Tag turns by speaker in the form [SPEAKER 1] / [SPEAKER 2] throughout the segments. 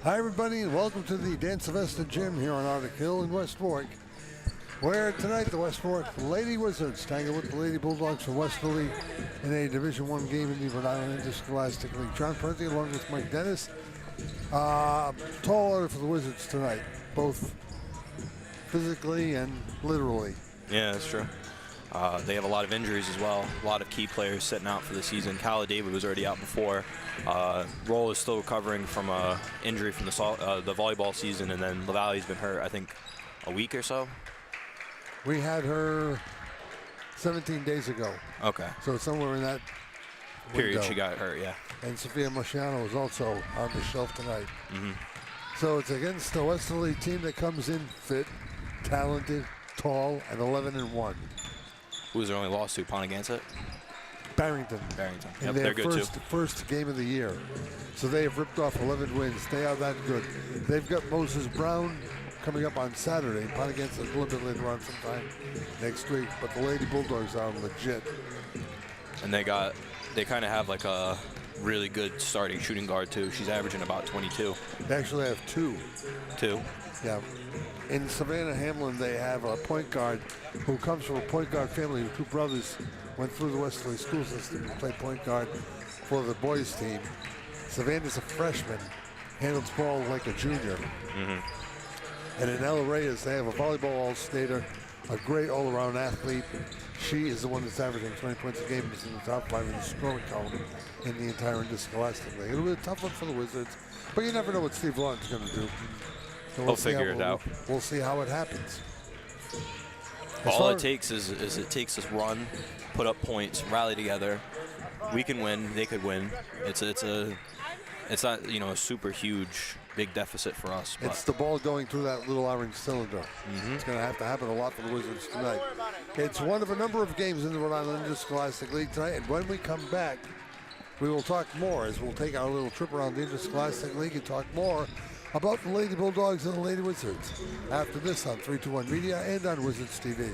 [SPEAKER 1] Hi everybody and welcome to the Dan Sylvester Gym here on Arctic Hill in West Warwick, where tonight the West Warwick Lady Wizards tangle with the Lady Bulldogs from Westerly in a Division I game in the Rhode Island Interscholastic League. John Prenti along with Mike Dennis. Tall order for the Wizards tonight, both physically and literally.
[SPEAKER 2] Yeah, that's true. They have a lot of injuries as well. A lot of key players sitting out for the season. Kyle David was already out before. Roll is still recovering from an injury from the volleyball season, and then LaValley's been hurt, I think, a week or so.
[SPEAKER 1] We had her 17 days ago.
[SPEAKER 2] Okay.
[SPEAKER 1] So somewhere in that
[SPEAKER 2] period
[SPEAKER 1] window.
[SPEAKER 2] she got hurt, yeah.
[SPEAKER 1] And Sophia Marciano is also on the shelf tonight.
[SPEAKER 2] Mm-hmm.
[SPEAKER 1] So it's against the Westerly team that comes in fit, talented, tall, and 11-1.
[SPEAKER 2] Who was their only loss to? Ponegantset?
[SPEAKER 1] Barrington.
[SPEAKER 2] Yep, they're good too.
[SPEAKER 1] First game of the year. So they have ripped off 11 wins. They are that good. They've got Moses Brown coming up on Saturday. Ponegantset a little bit later on sometime next week. But the Lady Bulldogs are legit.
[SPEAKER 2] And they kind of have like a really good starting shooting guard too. She's averaging about 22.
[SPEAKER 1] They actually have two.
[SPEAKER 2] Two?
[SPEAKER 1] Yeah. In Savannah Hamlin, they have a point guard who comes from a point guard family. Two brothers went through the Westerly school system and played point guard for the boys team. Savannah's a freshman, handles ball like a junior.
[SPEAKER 2] Mm-hmm.
[SPEAKER 1] And in El Reyes, they have a volleyball all-stater, a great all-around athlete. She is the one that's averaging 20 points a game and is in the top 5 in the scoring column in the entire Interscholastic League. It'll be a tough one for the Wizards, but you never know what Steve Lawton's going to do. So
[SPEAKER 2] We'll figure it out.
[SPEAKER 1] We'll see how it happens.
[SPEAKER 2] All it takes is it takes this run, put up points, rally together. We can win. They could win. It's not a super huge big deficit for us. But
[SPEAKER 1] it's the ball going through that little orange cylinder. Mm-hmm. It's going to have to happen a lot for the Wizards tonight. It's one of a number of games in the Rhode Island Interscholastic League tonight, and when we come back, we will talk more as we'll take our little trip around the Interscholastic League and talk more about the Lady Bulldogs and the Lady Wizards after this on 321 Media and on Wizards TV.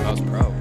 [SPEAKER 2] I was pro.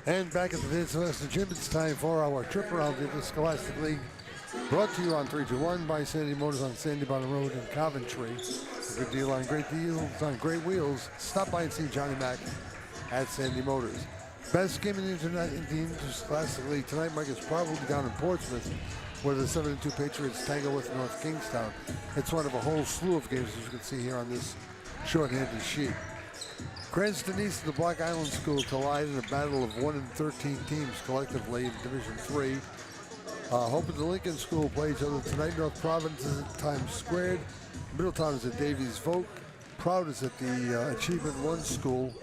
[SPEAKER 1] And back at the Dan Sylvester Gym, it's time for our trip around the Interscholastic League, brought to you on 321 by Sandy Motors on Sandy Bottom Road in Coventry. A good deal on great deals on great wheels. Stop by and see Johnny Mac at Sandy Motors. Best game in the Interscholastic League tonight, Mike, is probably down in Portsmouth, where the 7-2 Patriots tangle with North Kingstown. It's one of a whole slew of games, as you can see here on this short-handed sheet. Cranston East and the Block Island School collide in a battle of 1 and 13 teams collectively in Division III. Hope and the Lincoln School play each other tonight. North Providence is at Times Squared. Middletown is at Davies Vogue. Proud is at the Achievement One School.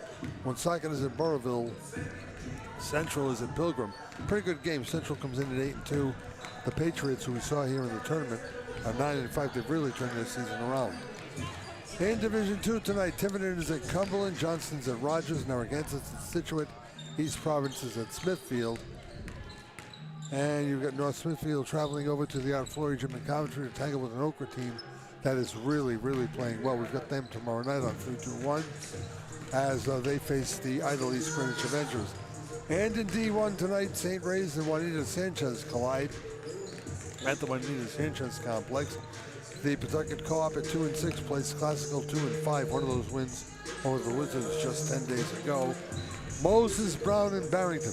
[SPEAKER 1] Woonsocket is at Burrowville. Central is at Pilgrim. Pretty good game. Central comes in at 8-2. The Patriots, who we saw here in the tournament, are 9-5. They've really turned their season around. In Division 2 tonight, Tiverton is at Cumberland, Johnston's at Rogers, Narragansett at Situate, East Province is at Smithfield. And you've got North Smithfield traveling over to the Art Flory Gym in Coventry to tangle with an Okra team that is really, really playing well. We've got them tomorrow night on 3-2-1 as they face the Idle East Greenwich Avengers. And in D1 tonight, St. Ray's and Juanita Sanchez collide at the Juanita Sanchez complex. The Pawtucket Co-op at 2-6 plays Classical 2-5. One of those wins over the Wizards just 10 days ago. Moses Brown and Barrington.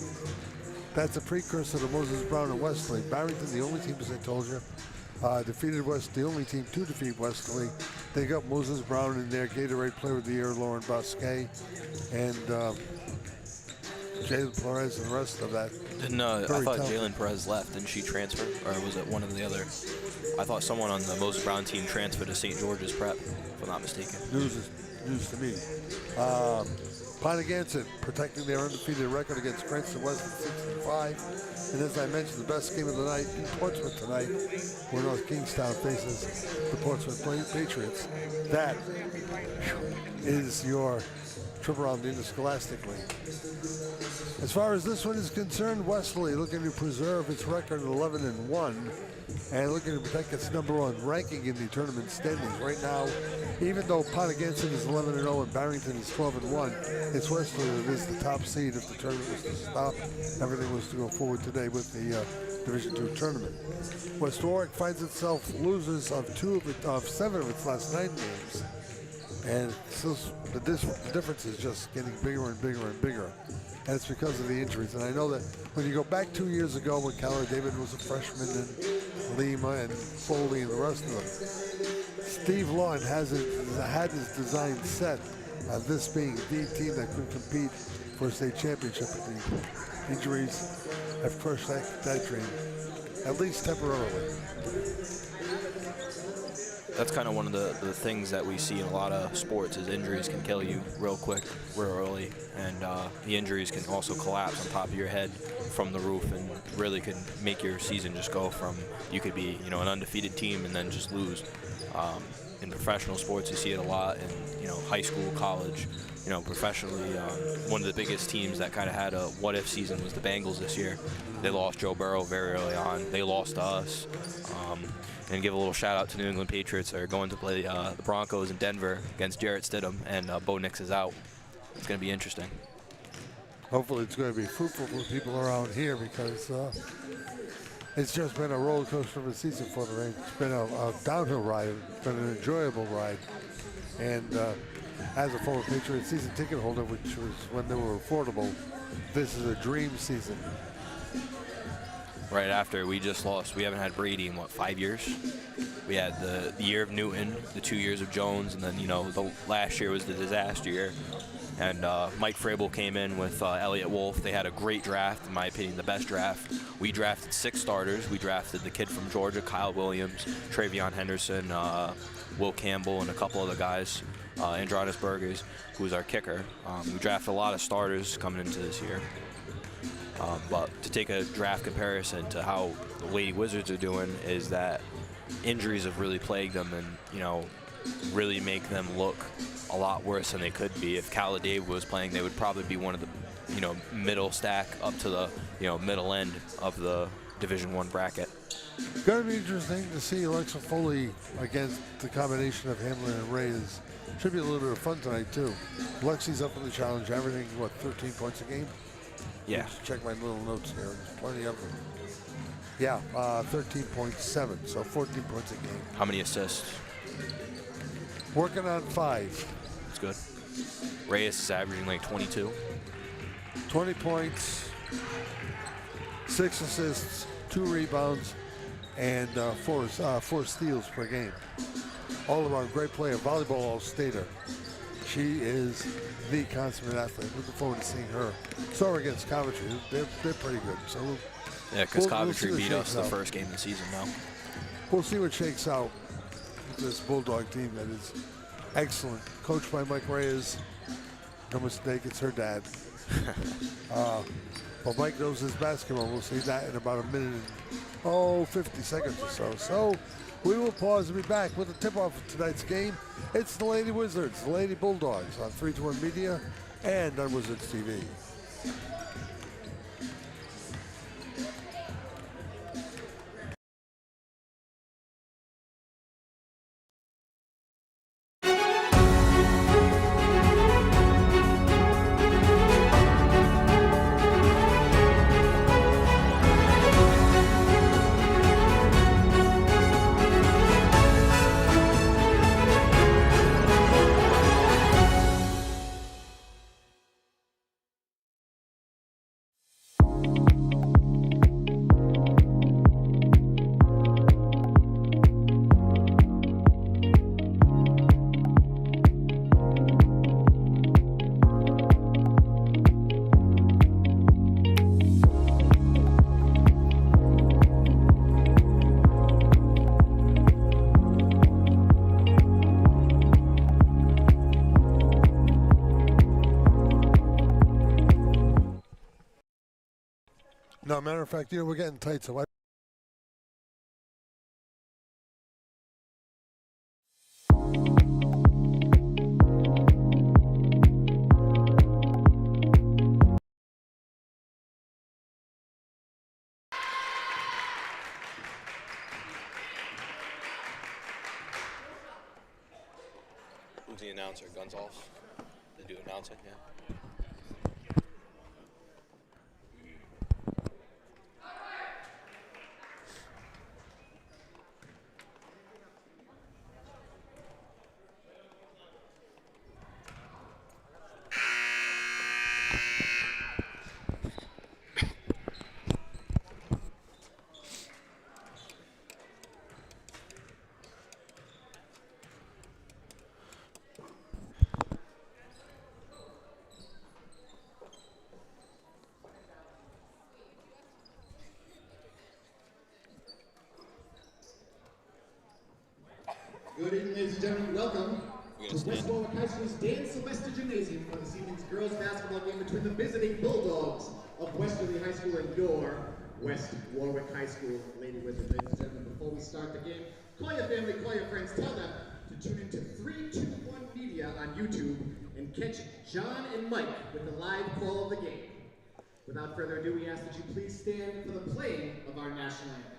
[SPEAKER 1] That's a precursor to Moses Brown and Westerly. Barrington, the only team, as I told you, defeated the only team to defeat Westerly. They got Moses Brown in there, Gatorade Player of the Year, Lauren Bosquet, and Jalen Perez and the rest of that.
[SPEAKER 2] I thought Jalen Perez left. Didn't she transfer? Or was it one of the other? I thought someone on the Moses Brown team transferred to St. George's Prep, if I'm not mistaken.
[SPEAKER 1] News to me. Pontiac protecting their undefeated record against Cranston West at 6-5. And as I mentioned, the best game of the night in Portsmouth tonight, where North Kingstown faces the Portsmouth Patriots. That is your trip around the Interscholastic League. As far as this one is concerned, Westerly looking to preserve its record at 11-1 and looking to protect its #1 ranking in the tournament standings. Right now, even though Pontiac is 11-0 and Barrington is 12-1, it's Westerly that is the top seed if the tournament was to stop. Everything was to go forward today with the Division II tournament. West Warwick finds itself losers of 7 of its last 9 games. And the difference is just getting bigger and bigger and bigger. And it's because of the injuries. And I know that when you go back 2 years ago when Keller David was a freshman and Lima and Foley and the rest of them, Steve Lawn had his design set of this being the team that could compete for a state championship. And the injuries have crushed that dream, at least temporarily.
[SPEAKER 2] That's kind of one of the things that we see in a lot of sports is injuries can kill you real quick, real early, and the injuries can also collapse on top of your head from the roof and really can make your season just go from you could be an undefeated team and then just lose. In professional sports, you see it a lot in high school, college. Professionally, one of the biggest teams that kind of had a what-if season was the Bengals this year. They lost Joe Burrow very early on. They lost to us. And give a little shout out to New England Patriots. Are going to play the Broncos in Denver against Jarrett Stidham, and Bo Nix is out. It's going to be interesting.
[SPEAKER 1] Hopefully it's going to be fruitful for people around here because it's just been a roller coaster of a season for them. It's been a downhill ride. It's been an enjoyable ride. And as a former Patriots season ticket holder, which was when they were affordable, this is a dream season.
[SPEAKER 2] Right after we just lost, we haven't had Brady in 5 years. We had the year of Newton, the 2 years of Jones, and then the last year was the disaster year. And Mike Frabel came in with Elliott Wolf. They had a great draft, in my opinion, the best draft. We drafted 6 starters. We drafted the kid from Georgia, Kyle Williams, Travion Henderson, Will Campbell, and a couple other guys. Andronis Burgers, who was our kicker. We drafted a lot of starters coming into this year. But to take a draft comparison to how the Lady Wizards are doing is that injuries have really plagued them and, really make them look a lot worse than they could be. If Kala Dave was playing, they would probably be one of the, middle stack up to the, middle end of the Division I bracket.
[SPEAKER 1] Going to be interesting to see Alexa Foley against the combination of Hamlin and Reyes. Should be a little bit of fun tonight, too. Lexi's up for the challenge, averaging, 13 points a game?
[SPEAKER 2] Yeah.
[SPEAKER 1] Just check my little notes here. There's plenty of them. Yeah, 13.7, so 14 points a game.
[SPEAKER 2] How many assists?
[SPEAKER 1] Working on 5.
[SPEAKER 2] That's good. Reyes is averaging 22.
[SPEAKER 1] 20 points, 6 assists, 2 rebounds, and 4 steals per game. All around great player, volleyball all-stater. She is the consummate athlete. Looking forward to seeing her. So against Coventry, they're pretty good. So
[SPEAKER 2] yeah, because Coventry beat us the first game of the season now.
[SPEAKER 1] We'll see what shakes out with this Bulldog team that is excellent. Coached by Mike Reyes. No mistake, it's her dad. Well, Mike knows his basketball. We'll see that in about a minute and 50 seconds or so. So we will pause and be back with a tip-off of tonight's game It's the Lady Wizards, the Lady Bulldogs on 3-2-1 Media and on Wizards TV. No, matter of fact, we're getting tight, so
[SPEAKER 2] Who's the announcer? Gonzalez? They do announcing, yeah.
[SPEAKER 3] Good evening, ladies and gentlemen. Welcome to West Warwick High School's Dan Sylvester Gymnasium for this evening's girls basketball game between the visiting Bulldogs of Westerly High School and your West Warwick High School Lady Wizards. Ladies and gentlemen, before we start the game, call your family, call your friends, tell them to tune into 3-2-1 Media on YouTube and catch John and Mike with the live call of the game. Without further ado, we ask that you please stand for the playing of our national anthem.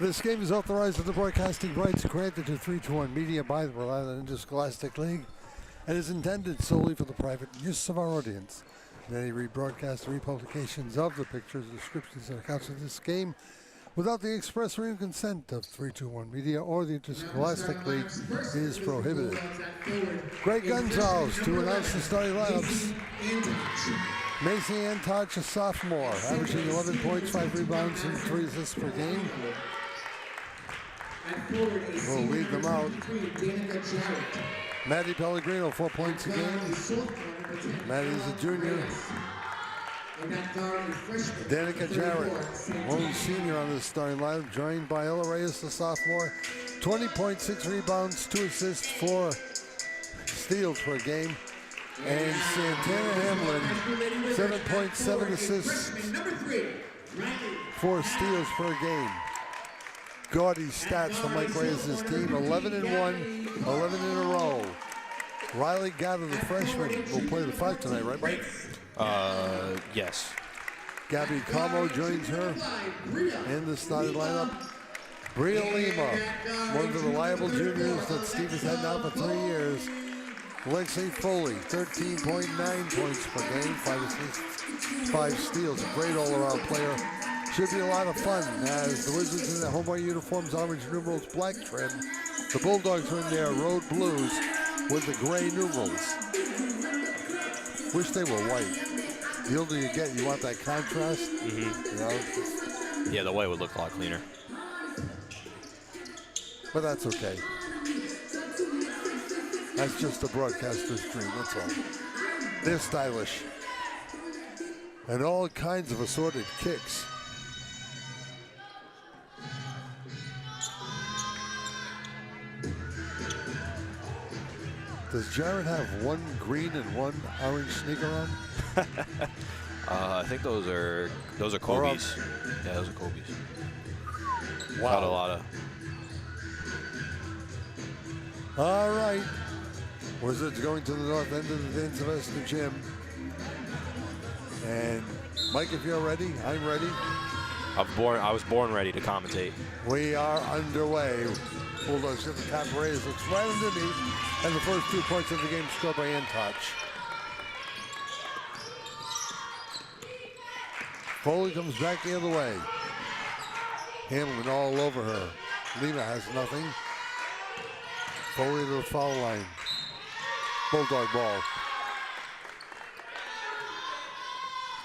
[SPEAKER 1] this game is authorized under broadcasting rights granted to 3-2-1 Media by the Rhode Island Interscholastic League and is intended solely for the private use of our audience. And any rebroadcast or republications of the pictures, descriptions, and accounts of this game without the express written consent of 3-2-1 Media or the Interscholastic League is prohibited. Greg Gonzalez to announce the starting lineups. Macy Antach, a sophomore, averaging 11 points, 5 rebounds, and 3 assists per game. Will lead them out. Maddie Pellegrino, 4 points a game. Maddie's a junior. Danica Jarrett, lone senior on the starting lineup, joined by Ella Reyes, the sophomore. 20.6 rebounds, 2 assists, 4 steals per game. And Santana Hamlin, 7.7 assists, 4 steals per game. Gaudy stats for Mike Reyes' team, 11-1, 11 in a row. Riley Gather, the freshman, will play the 5 tonight, right, Mike?
[SPEAKER 2] Yes.
[SPEAKER 1] Gabby Como joins her in the starting lineup. Bria Lima, one of the reliable juniors that Steve has had now for 3 years. Lexi Foley, 13.9 points per game, 5 assists, 5 steals. A great all-around player. Should be a lot of fun as the Wizards in their home white uniforms, orange numerals, black trim. The Bulldogs are in their road blues with the gray numerals. Wish they were white. The older you get, you want that contrast. You know?
[SPEAKER 2] Yeah, the white would look a lot cleaner.
[SPEAKER 1] But that's okay. That's just a broadcaster's dream, that's all. They're stylish. And all kinds of assorted kicks. Does Jared have one green and one orange sneaker on?
[SPEAKER 2] I think those are Kobe's. Yeah, those are Kobe's.
[SPEAKER 1] Wow.
[SPEAKER 2] Got a lot of.
[SPEAKER 1] All right. Wizards going to the north end of the Dane Sylvester gym. And Mike, if you're ready, I'm ready.
[SPEAKER 2] I was born ready to commentate.
[SPEAKER 1] We are underway. Bulldogs at the top. Reyes looks right underneath. And the first 2 points of the game scored by Antoch. Foley comes back the other way. Hamlin all over her. Lima has nothing. Foley to the foul line. Bulldog ball.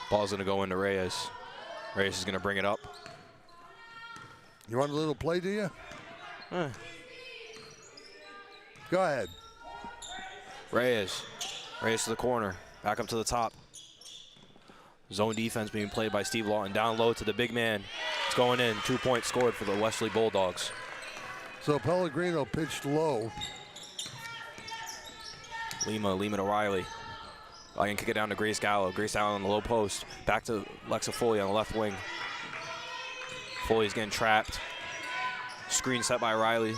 [SPEAKER 2] Ball's going to go into Reyes. Reyes is going to bring it up.
[SPEAKER 1] You want a little play, do you? Go ahead.
[SPEAKER 2] Reyes to the corner. Back up to the top. Zone defense being played by Steve Lawton. Down low to the big man. It's going in. 2 points scored for the Westerly Bulldogs.
[SPEAKER 1] So Pellegrino pitched low.
[SPEAKER 2] Lima to Riley. I can kick it down to Grace Gallo. Grace Gallo on the low post. Back to Lexa Foley on the left wing. Foley's getting trapped. Screen set by Riley.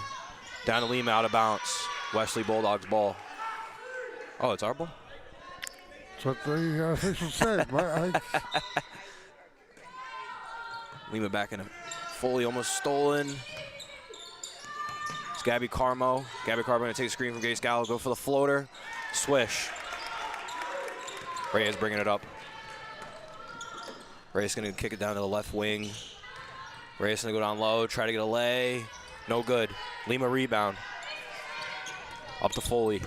[SPEAKER 2] Down to Lima, out of bounds. Westerly Bulldogs ball. Oh, it's our ball?
[SPEAKER 1] That's what the official said.
[SPEAKER 2] Lima back in. Foley almost stolen. It's Gabby Carmo. Gabby Carmo going to take a screen from Grace Gallo. Go for the floater. Swish. Reyes bringing it up. Reyes going to kick it down to the left wing. Reyes going to go down low, try to get a lay. No good. Lima rebound. Up to Foley.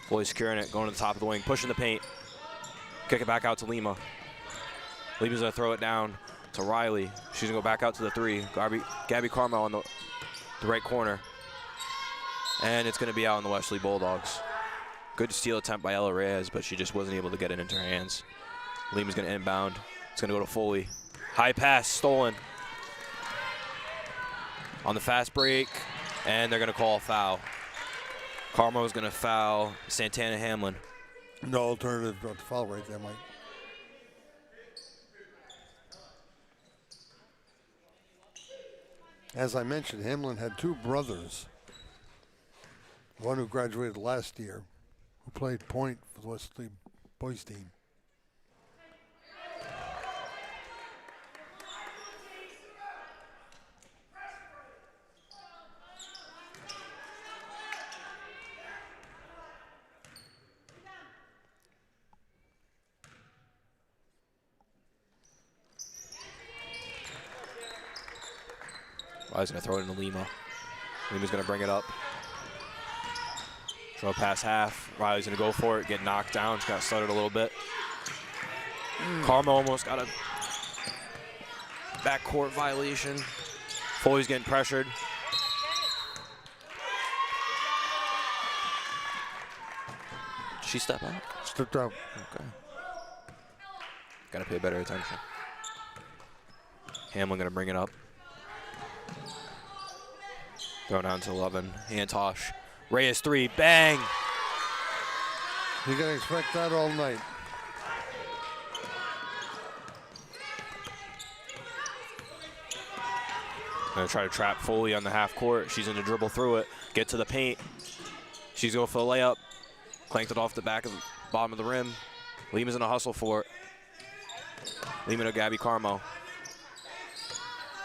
[SPEAKER 2] Foley securing it, going to the top of the wing, pushing the paint. Kick it back out to Lima. Lima's going to throw it down to Riley. She's going to go back out to the 3. Gabby Carmo on the right corner. And it's going to be out on the Westerly Bulldogs. Good steal attempt by Ella Reyes, but she just wasn't able to get it into her hands. Lima's going to inbound. It's going to go to Foley. High pass, stolen. On the fast break, and they're going to call a foul. Carmo's going to foul Santana Hamlin.
[SPEAKER 1] No alternative but to foul right there, Mike. As I mentioned, Hamlin had 2 brothers. One who graduated last year, who played point for the Westerly boys team.
[SPEAKER 2] He's going to throw it into Lima. Lima's going to bring it up. Throw past half. Riley's going to go for it, get knocked down. Just got stuttered a little bit. Carmo almost got a backcourt violation. Foley's getting pressured. Did she step out?
[SPEAKER 1] Stepped out.
[SPEAKER 2] Okay. Got to pay better attention. Hamlin going to bring it up. Throw down to 11. Antosh. Reyes 3. Bang!
[SPEAKER 1] You're going to expect that all night.
[SPEAKER 2] Going to try to trap Foley on the half court. She's going to dribble through it. Get to the paint. She's going for the layup. Clanked it off the back of the bottom of the rim. Lima's in a hustle for it. Lima to Gabby Carmo.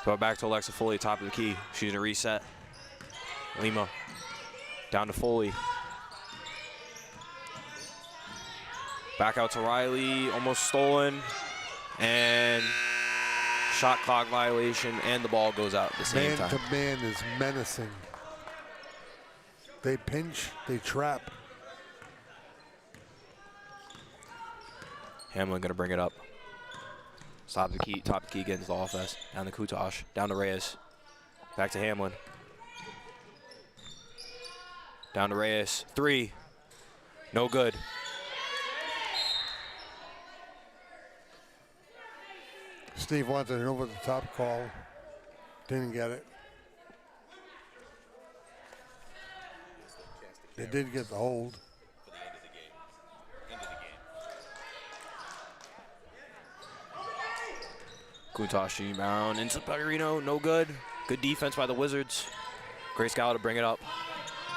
[SPEAKER 2] Throw it back to Alexa Foley, top of the key. She's gonna reset. Lima down to Foley. Back out to Riley, almost stolen. And shot clock violation, and the ball goes out at the same time.
[SPEAKER 1] Man to man is menacing. They pinch, they trap.
[SPEAKER 2] Hamlin gonna bring it up. Top of the key against the offense. Down to Kutosh, down to Reyes. Back to Hamlin. Down to Reyes, 3. No good.
[SPEAKER 1] Steve wanted an over-the-top call. Didn't get it. They did get the hold.
[SPEAKER 2] Kutosh rebound into Pellegrino, no good. Good defense by the Wizards. Grace Gallo to bring it up.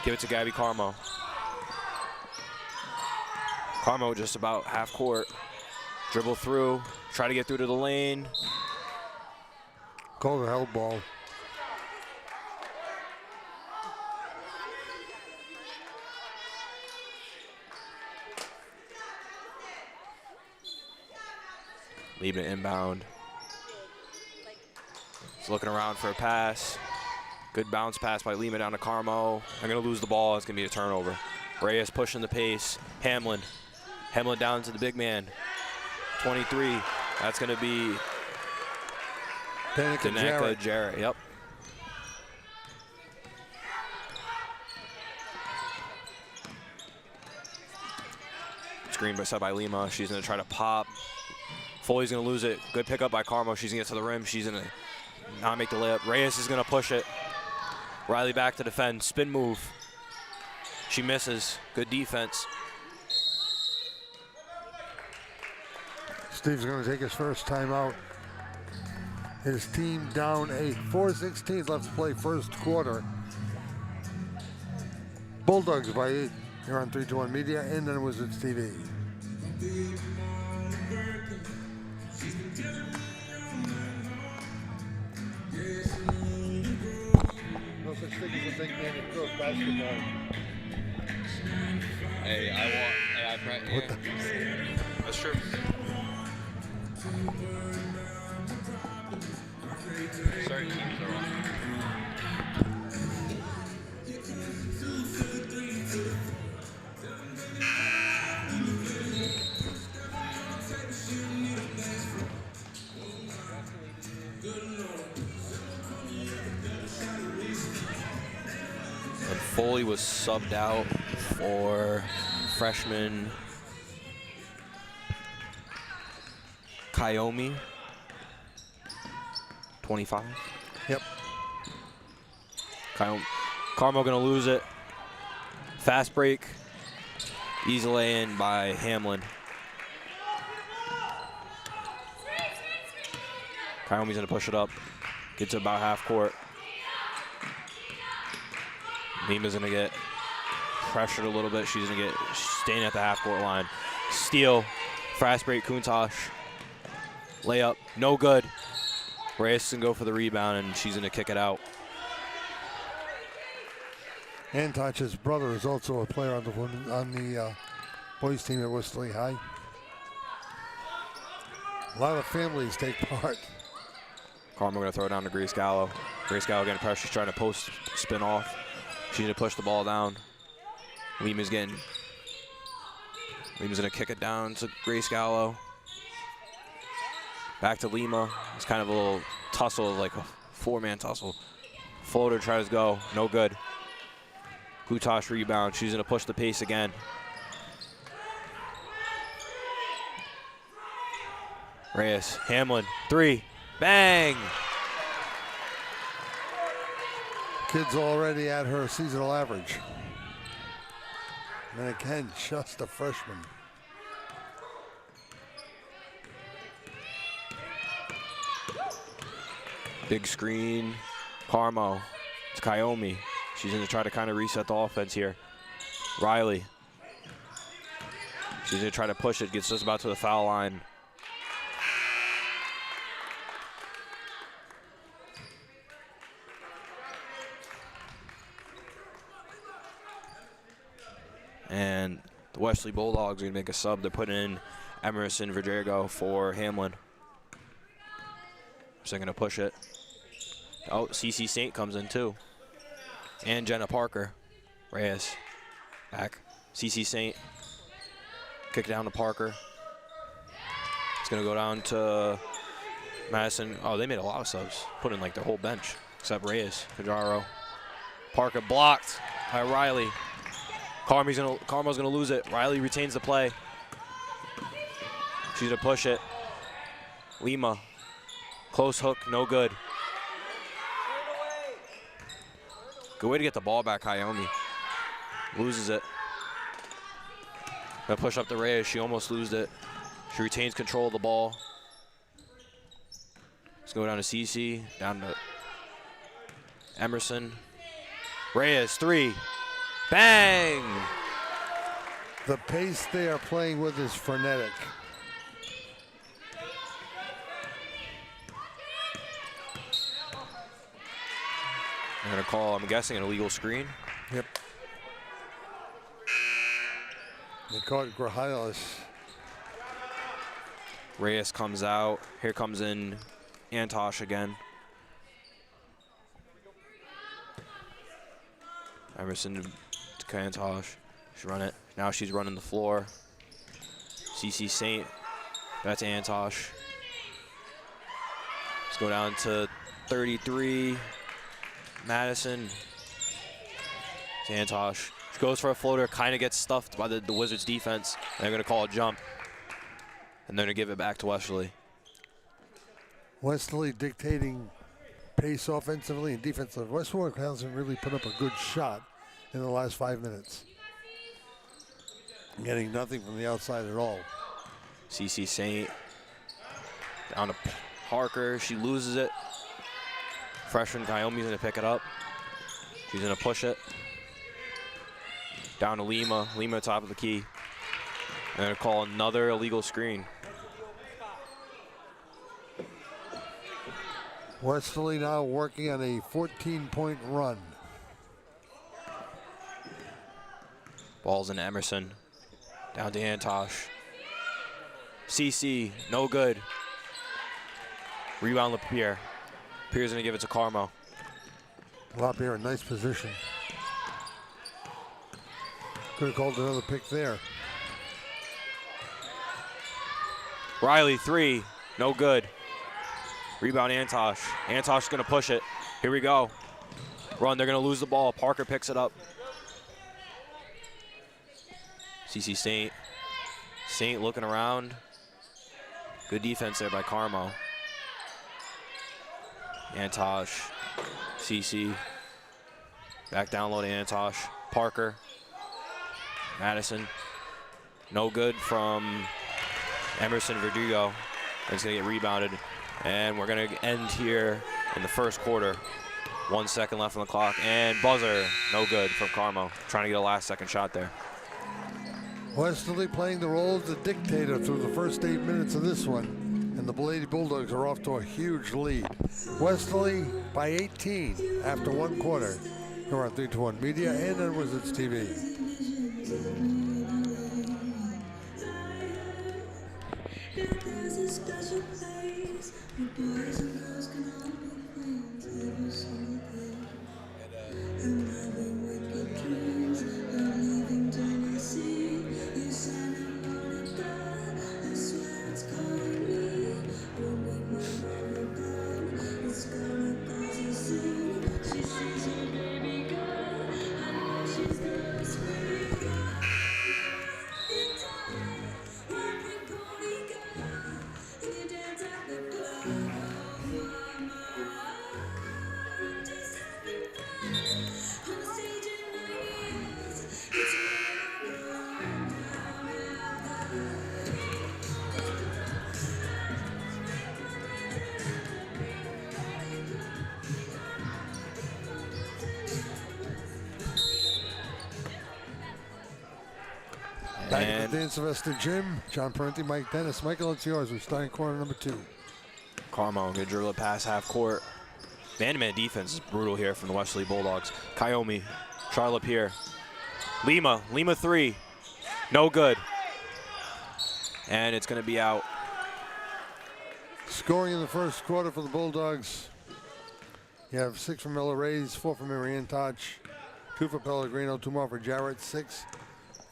[SPEAKER 2] Give it to Gabby Carmo. Carmo just about half court. Dribble through, try to get through to the lane.
[SPEAKER 1] Called a held ball.
[SPEAKER 2] Leaving it inbound. He's looking around for a pass. Good bounce pass by Lima down to Carmo. I'm going to lose the ball. It's going to be a turnover. Reyes pushing the pace. Hamlin. Hamlin down to the big man. 23. That's going to be
[SPEAKER 1] Danica
[SPEAKER 2] Jarrett. Yep. Screen set by Lima. She's going to try to pop. Foley's going to lose it. Good pickup by Carmo. She's going to get to the rim. She's going to not make the layup. Reyes is going to push it. Riley back to defend. Spin move. She misses. Good defense.
[SPEAKER 1] Steve's going to take his first timeout. His team down 8. 4:16 left to play first quarter. Bulldogs by 8 here on 321 Media and then Wizards TV. No such thing as a big man in girls basketball.
[SPEAKER 2] That's true. Certain teams are on. And Foley was subbed out for freshman Kayomi. 25.
[SPEAKER 1] Yep.
[SPEAKER 2] Carmo gonna lose it. Fast break. Easy lay-in by Hamlin. Kayomi's gonna push it up. Get to about half court. Lima's gonna get pressured a little bit. She's gonna get staying at the half court line. Steal. Fast break Kuntosh. Layup. No good. Reyes can go for the rebound, and she's going to kick it out.
[SPEAKER 1] Antoch's brother is also a player on the boys team at Westerly High. A lot of families take part.
[SPEAKER 2] Carmo going to throw it down to Grace Gallo. Grace Gallo getting pressure. She's trying to post spin off. She's going to push the ball down. Lima's going to kick it down to Grace Gallo. Back to Lima. It's kind of a little tussle, like a 4-man tussle. Floater tries to go, no good. Kutosh rebound. She's going to push the pace again. Reyes, Hamlin, 3, bang!
[SPEAKER 1] Kid's already at her seasonal average. And again, just a freshman.
[SPEAKER 2] Big screen, Carmo, it's Kayomi. She's going to try to kind of reset the offense here. Riley. She's gonna try to push it, gets just about to the foul line. And the Westerly Bulldogs are gonna make a sub. They're putting in Emerson Verdrego for Hamlin. So they're gonna push it. Oh, CC Saint comes in too. And Jenna Parker. Reyes back. CC Saint. Kick down to Parker. It's gonna go down to Madison. Oh, they made a lot of subs. Put in like their whole bench, except Reyes, Cajaro. Parker blocked by Riley. Carmel's gonna lose it. Riley retains the play. She's gonna push it. Lima, close hook, no good. Good way to get the ball back, Hyomi. Loses it. Gonna push up to Reyes, she almost loses it. She retains control of the ball. Let's go down to CC, down to Emerson. Reyes, 3. Bang!
[SPEAKER 1] The pace they are playing with is frenetic.
[SPEAKER 2] I'm gonna call, I'm guessing, an illegal screen.
[SPEAKER 1] Yep. They caught Grajales.
[SPEAKER 2] Reyes comes out. Here comes in Antosh again. Emerson to Antosh. She run it. Now she's running the floor. CC Saint. That's Antosh. Let's go down to 33. Madison. It's Antosh. She goes for a floater, kind of gets stuffed by the Wizards defense. And they're going to call a jump. And they're going to give it back to Westerly.
[SPEAKER 1] Westerly dictating pace offensively and defensively. Westwood hasn't really put up a good shot in the last 5 minutes. Getting nothing from the outside at all.
[SPEAKER 2] CC Saint down to Parker. She loses it. Freshman Kyomi's going to pick it up. She's going to push it. Down to Lima. Lima top of the key. They're going to call another illegal screen.
[SPEAKER 1] Westerly now working on a 14-point run.
[SPEAKER 2] Ball's in Emerson. Down to Antosh. CC, no good. Rebound LaPierre. Pierre's gonna give it to Carmo.
[SPEAKER 1] LaPierre in nice position. Could have called another pick there.
[SPEAKER 2] Riley, 3, no good. Rebound Antosh. Antosh is gonna push it. Here we go. Run, they're gonna lose the ball. Parker picks it up. CC Saint. Saint looking around. Good defense there by Carmo. Antosh. CC. Back down low to Antosh. Parker. Madison. No good from Emerson Verdugo. It's gonna get rebounded. And we're gonna end here in the first quarter. 1 second left on the clock. And buzzer, no good from Carmo. Trying to get a last second shot there.
[SPEAKER 1] Westerly playing the role of the dictator through the first 8 minutes of this one. And the Lady Bulldogs are off to a huge lead. Westerly by 18 after 1 quarter. Here on 3-2-1 Media and on Wizards TV. Back
[SPEAKER 2] And
[SPEAKER 1] at the Dan Sylvester Gym, John Parenti, Mike Dennis. Michael, it's yours. We're starting quarter number 2.
[SPEAKER 2] Carmo gonna dribble it past half court. Man-to-man defense is brutal here from the Westerly Bulldogs. Kayomi, Charlotte here. Lima 3, no good. And it's gonna be out.
[SPEAKER 1] Scoring in the first quarter for the Bulldogs. You have 6 from Ella Reyes, 4 from Marianne Toch, 2 for Pellegrino, 2 more for Jarrett, 6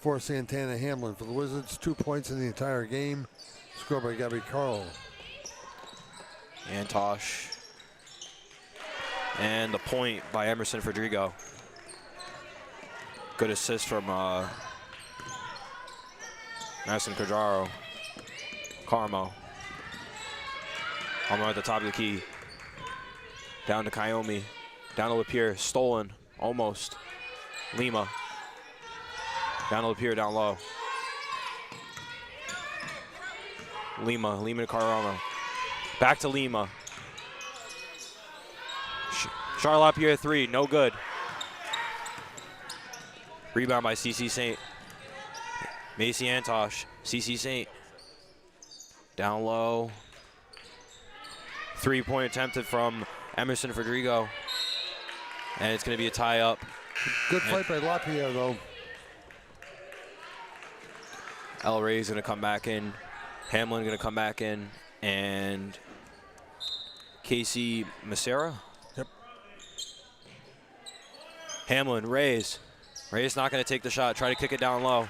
[SPEAKER 1] for Santana Hamlin. For the Wizards, 2 points in the entire game. Scored by Gabby Carl.
[SPEAKER 2] Antosh. And the point by Emerson Fedrigo. Good assist from Madison Cajaro. Carmo at the top of the key. Down to Kayomi. Down to Lapierre. Stolen. Almost. Lima. Down to Lapierre, down low. Lima to Caramo. Back to Lima. Charlotte Lapierre 3, no good. Rebound by CC Saint. Macy Antosh. CC Saint. Down low. 3-point attempted from Emerson Fedrigo. And it's going to be a tie-up.
[SPEAKER 1] Good fight by Lapierre, though.
[SPEAKER 2] El Rey's going to come back in. Hamlin going to come back in. And Casey Macera.
[SPEAKER 1] Yep.
[SPEAKER 2] Hamlin, Reyes. Reyes not going to take the shot. Try to kick it down low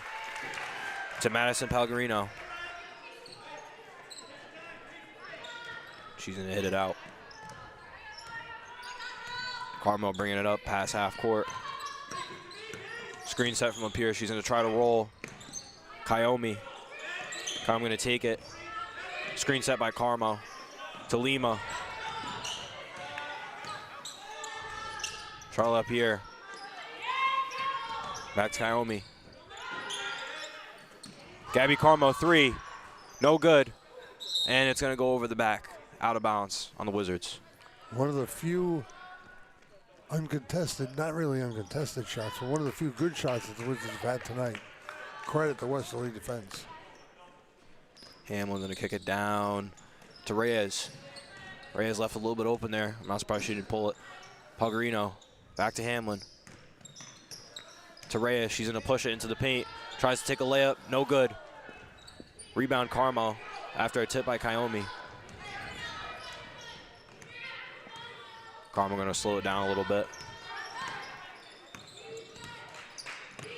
[SPEAKER 2] to Madison Pellegrino. She's going to hit it out. Carmel bringing it up past half court. Screen set from up here. She's going to try to roll. Kayomi. Kayomi going to take it. Screen set by Carmo to Lima. Charlotte up here. Back to Kayomi. Gabby Carmo 3. No good. And it's going to go over the back. Out of bounds on the Wizards.
[SPEAKER 1] One of the few uncontested, not really uncontested shots, but one of the few good shots that the Wizards have had tonight. Credit the Westerly defense.
[SPEAKER 2] Hamlin going to kick it down to Reyes. Reyes left a little bit open there. I'm not surprised she didn't pull it. Pellegrino back to Hamlin. To Reyes. She's going to push it into the paint. Tries to take a layup. No good. Rebound Carmo after a tip by Kayomi. Carmo going to slow it down a little bit.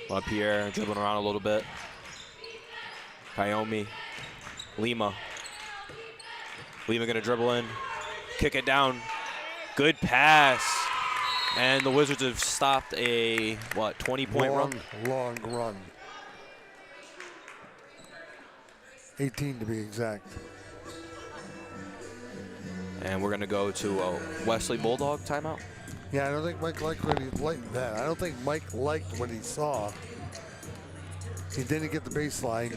[SPEAKER 2] LaPierre dribbling around a little bit. Kayomi. Lima. Lima going to dribble in. Kick it down. Good pass. And the Wizards have stopped a, 20-point run?
[SPEAKER 1] Long run. 18 to be exact.
[SPEAKER 2] And we're going to go to a Westerly Bulldog timeout.
[SPEAKER 1] Yeah, I don't think Mike liked what he liked that. I don't think Mike liked what he saw. He didn't get the baseline.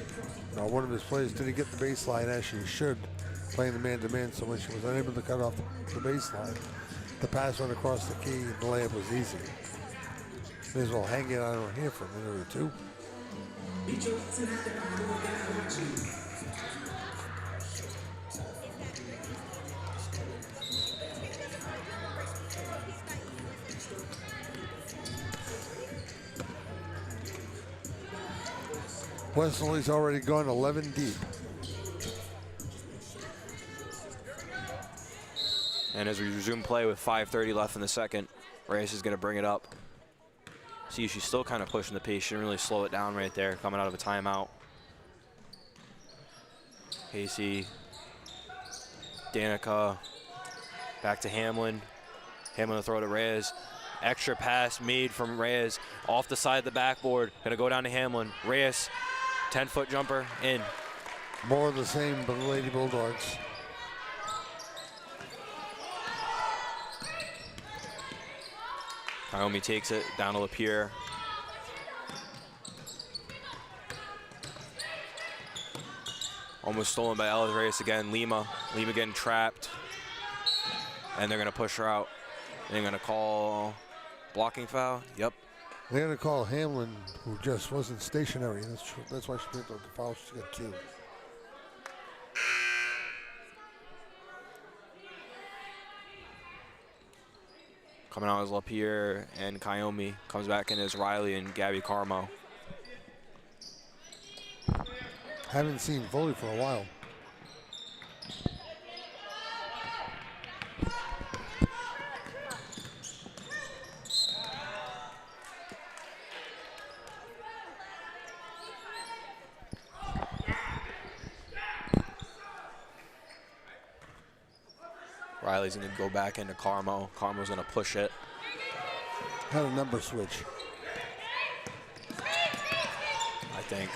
[SPEAKER 1] One of his players didn't get the baseline as she should, playing the man-to-man, so when she was unable to cut off the baseline, the pass went across the key and the layup was easy. May as well hang it on her here for a minute or two. Westerly's already gone 11 deep.
[SPEAKER 2] And as we resume play with 5:30 left in the second, Reyes is going to bring it up. See, she's still kind of pushing the pace. She didn't really slow it down right there, coming out of a timeout. Casey, Danica, back to Hamlin. Hamlin to throw to Reyes. Extra pass made from Reyes off the side of the backboard. Going to go down to Hamlin. Reyes, 10-foot jumper, in.
[SPEAKER 1] More of the same for the Lady Bulldogs.
[SPEAKER 2] Naomi takes it down to Lapierre. Almost stolen by Ellis Reyes again. Lima getting trapped. And they're going to push her out. And they're going to call blocking foul. Yep.
[SPEAKER 1] They're going to call Hamlin, who just wasn't stationary. That's why she picked up the foul. She got 2.
[SPEAKER 2] Coming out is LaPierre and Kayomi. Comes back in as Riley and Gabby Carmo.
[SPEAKER 1] Haven't seen Foley for a while.
[SPEAKER 2] Riley's going to go back into Carmo. Carmo's going to push it.
[SPEAKER 1] Had a number switch.
[SPEAKER 2] I think.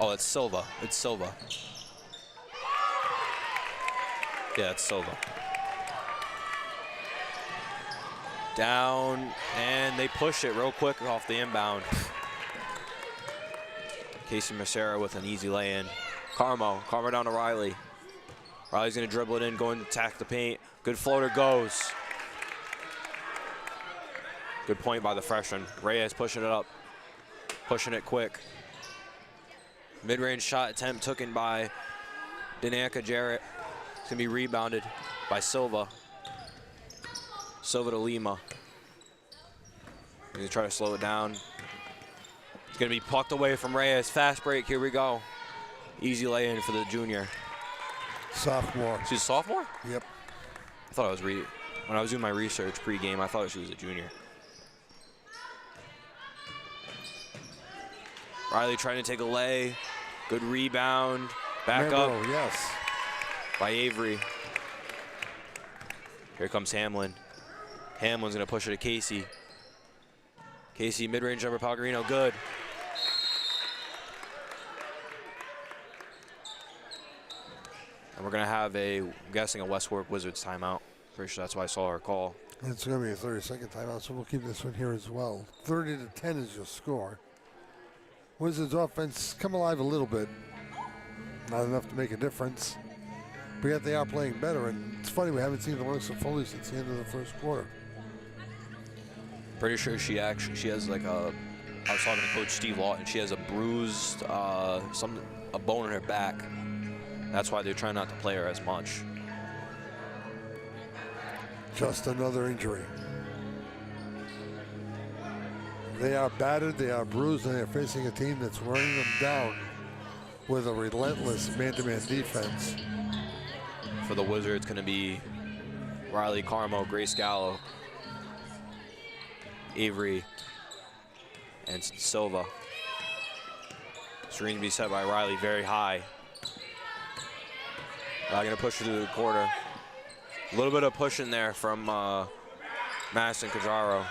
[SPEAKER 2] Oh, it's Silva. It's Silva. Yeah, it's Silva. Down, and they push it real quick off the inbound. Casey Macera with an easy lay-in. Carmo down to Riley. Riley's going to dribble it in, going to attack the paint. Good floater goes. Good point by the freshman. Reyes pushing it up, pushing it quick. Mid-range shot attempt taken by Danica Jarrett. It's going to be rebounded by Silva. Silva to Lima. He's going to try to slow it down. It's going to be plucked away from Reyes. Fast break, here we go. Easy lay-in for the junior.
[SPEAKER 1] Sophomore.
[SPEAKER 2] She's a sophomore?
[SPEAKER 1] Yep.
[SPEAKER 2] I thought I was when I was doing my research pre-game, I thought she was a junior. Riley trying to take a lay. Good rebound. Back up.
[SPEAKER 1] Yes.
[SPEAKER 2] By Avery. Here comes Hamlin. Hamlin's going to push it to Casey. Casey, mid-range jumper, Pellegrino, good. And we're going to have I'm guessing a West Warwick Wizards timeout. Pretty sure that's why I saw our call.
[SPEAKER 1] It's going to be a 30-second timeout, so we'll keep this one here as well. 30-10 is your score. Wizards offense come alive a little bit. Not enough to make a difference. But yet they are playing better, and it's funny we haven't seen the likes of Foley since the end of the first quarter.
[SPEAKER 2] Pretty sure she has like I was talking to Coach Steve Lawton, she has a bruised, a bone in her back. That's why they're trying not to play her as much.
[SPEAKER 1] Just another injury. They are battered, they are bruised, and they're facing a team that's running them down with a relentless man-to-man defense.
[SPEAKER 2] For the Wizards, it's going to be Riley Carmo, Grace Gallo, Avery, and Silva. Screen to be set by Riley very high. Going to push it through the quarter. A little bit of push in there from Madison Cajaro.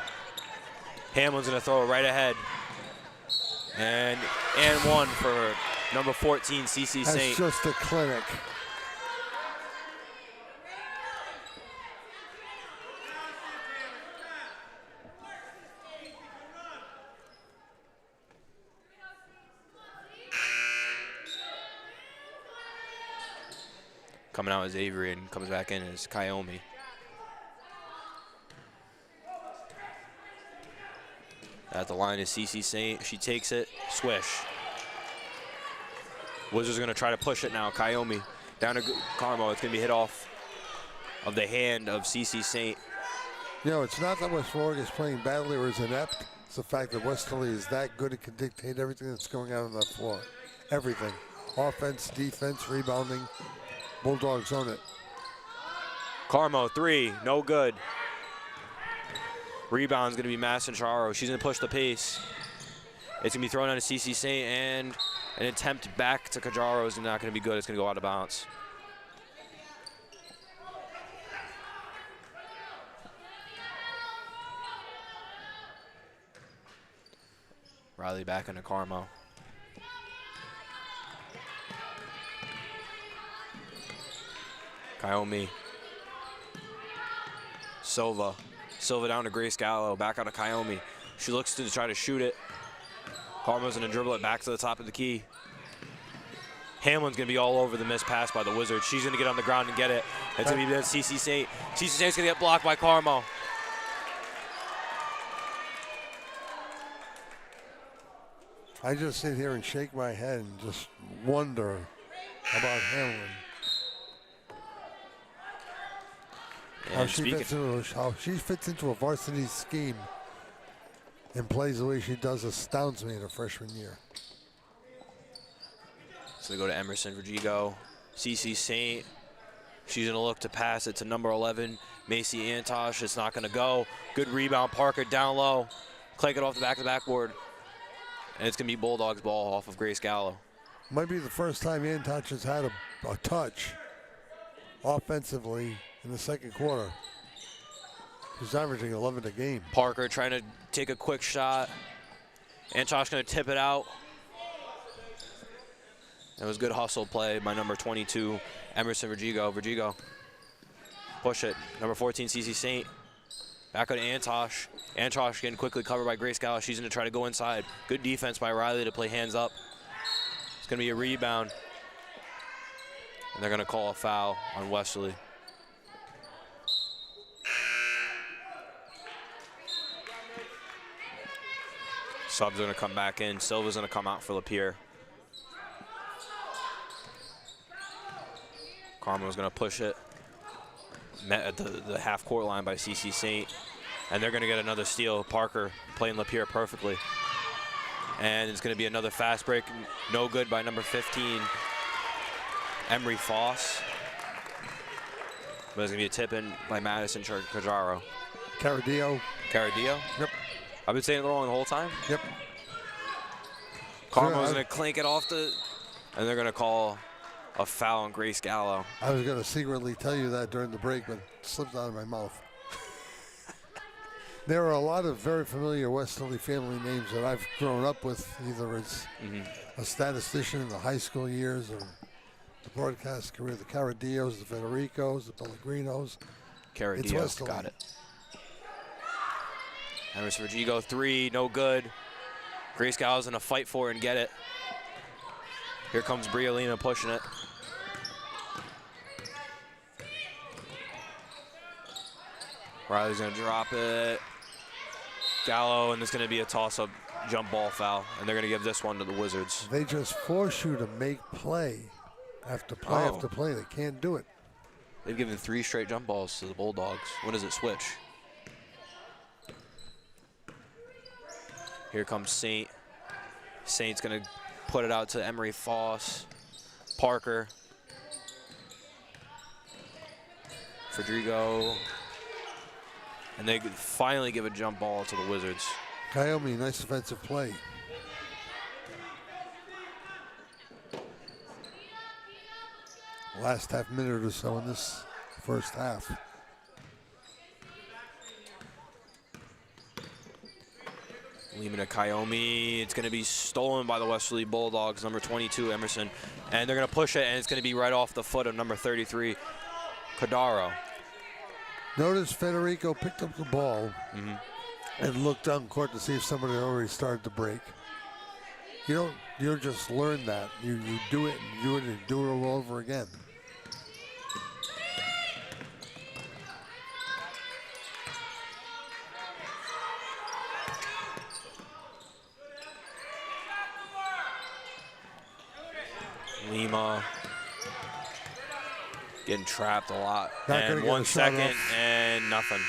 [SPEAKER 2] Hamlin's going to throw it right ahead. And one for number 14, CC St.
[SPEAKER 1] That's just a clinic.
[SPEAKER 2] Coming out as Avery and comes back in as Kayomi. At the line is CC St. She takes it, swish. Wizards are going to try to push it now. Kayomi down to Carmo. It's going to be hit off of the hand of CC St.
[SPEAKER 1] You know, it's not that West Warwick is playing badly or is inept. It's the fact that Westerly is that good it can dictate everything that's going on that floor. Everything. Offense, defense, rebounding. Bulldogs own it.
[SPEAKER 2] Carmo, 3, no good. Rebound's going to be Madison Charo. She's going to push the pace. It's going to be thrown out to CC St. and an attempt back to Cajaro is not going to be good. It's going to go out of bounds. Riley back into Carmo. Kayomi. Silva down to Grace Gallo, back out to Kayomi. She looks to try to shoot it. Carmo's gonna dribble it back to the top of the key. Hamlin's gonna be all over the missed pass by the Wizards. She's gonna get on the ground and get it. It's gonna be CC St. CC St's gonna get blocked by Carmo.
[SPEAKER 1] I just sit here and shake my head and just wonder about Hamlin. How she fits into a varsity scheme and plays the way she does astounds me in her freshman year.
[SPEAKER 2] So they go to Emerson Vergigo. CC St. She's going to look to pass it to number 11, Macy Antosh. It's not going to go. Good rebound. Parker down low. Clank it off the back of the backboard. And it's going to be Bulldogs ball off of Grace Gallo.
[SPEAKER 1] Might be the first time Antosh has had a touch offensively in the second quarter. He's averaging 11 a game.
[SPEAKER 2] Parker trying to take a quick shot. Antosh going to tip it out. It was good hustle play by number 22, Emerson Vergigo. Vergigo, push it. Number 14, CC St. Back on to Antosh. Antosh getting quickly covered by Grace Gallo. She's going to try to go inside. Good defense by Riley to play hands up. It's going to be a rebound. And they're going to call a foul on Westerly. Subs are going to come back in. Silva's going to come out for Lapierre. Carmen's going to push it. Met at the half-court line by CC St. And they're going to get another steal. Parker playing Lapierre perfectly. And it's going to be another fast break. No good by number 15, Emery Foss. But it's going to be a tip-in by Madison Cajaro.
[SPEAKER 1] Caradillo.
[SPEAKER 2] Caradillo?
[SPEAKER 1] Yep.
[SPEAKER 2] I've been saying it wrong the whole time?
[SPEAKER 1] Yep.
[SPEAKER 2] Carmen's going to clank it off and they're going to call a foul on Grace Gallo.
[SPEAKER 1] I was going to secretly tell you that during the break, but it slipped out of my mouth. There are a lot of very familiar Westerly family names that I've grown up with, either as a statistician in the high school years or the broadcast career. The Caradillos, the Federicos, the Pellegrinos.
[SPEAKER 2] Caradillo, got it. Emerson Vergigo, 3, no good. Grace Gallo's in a fight for it and get it. Here comes Briolina pushing it. Riley's going to drop it. Gallo, and it's going to be a toss-up jump ball foul, and they're going to give this one to the Wizards.
[SPEAKER 1] They just force you to make play after play after play. They can't do it.
[SPEAKER 2] They've given 3 straight jump balls to the Bulldogs. When does it switch? Here comes Saint. Saint's going to put it out to Emery Foss. Parker. Federico. And they finally give a jump ball to the Wizards.
[SPEAKER 1] Kayomi, nice defensive play. Last half minute or so in this first half.
[SPEAKER 2] Lehman to Kayomi. It's going to be stolen by the Westerly Bulldogs, number 22, Emerson. And they're going to push it, and it's going to be right off the foot of number 33, Cordaro.
[SPEAKER 1] Notice Federico picked up the ball and looked down court to see if somebody had already started to break. You don't just learn that. You do it and do it and do it all over again.
[SPEAKER 2] Lima getting trapped a lot.
[SPEAKER 1] Not
[SPEAKER 2] and 1 second and nothing.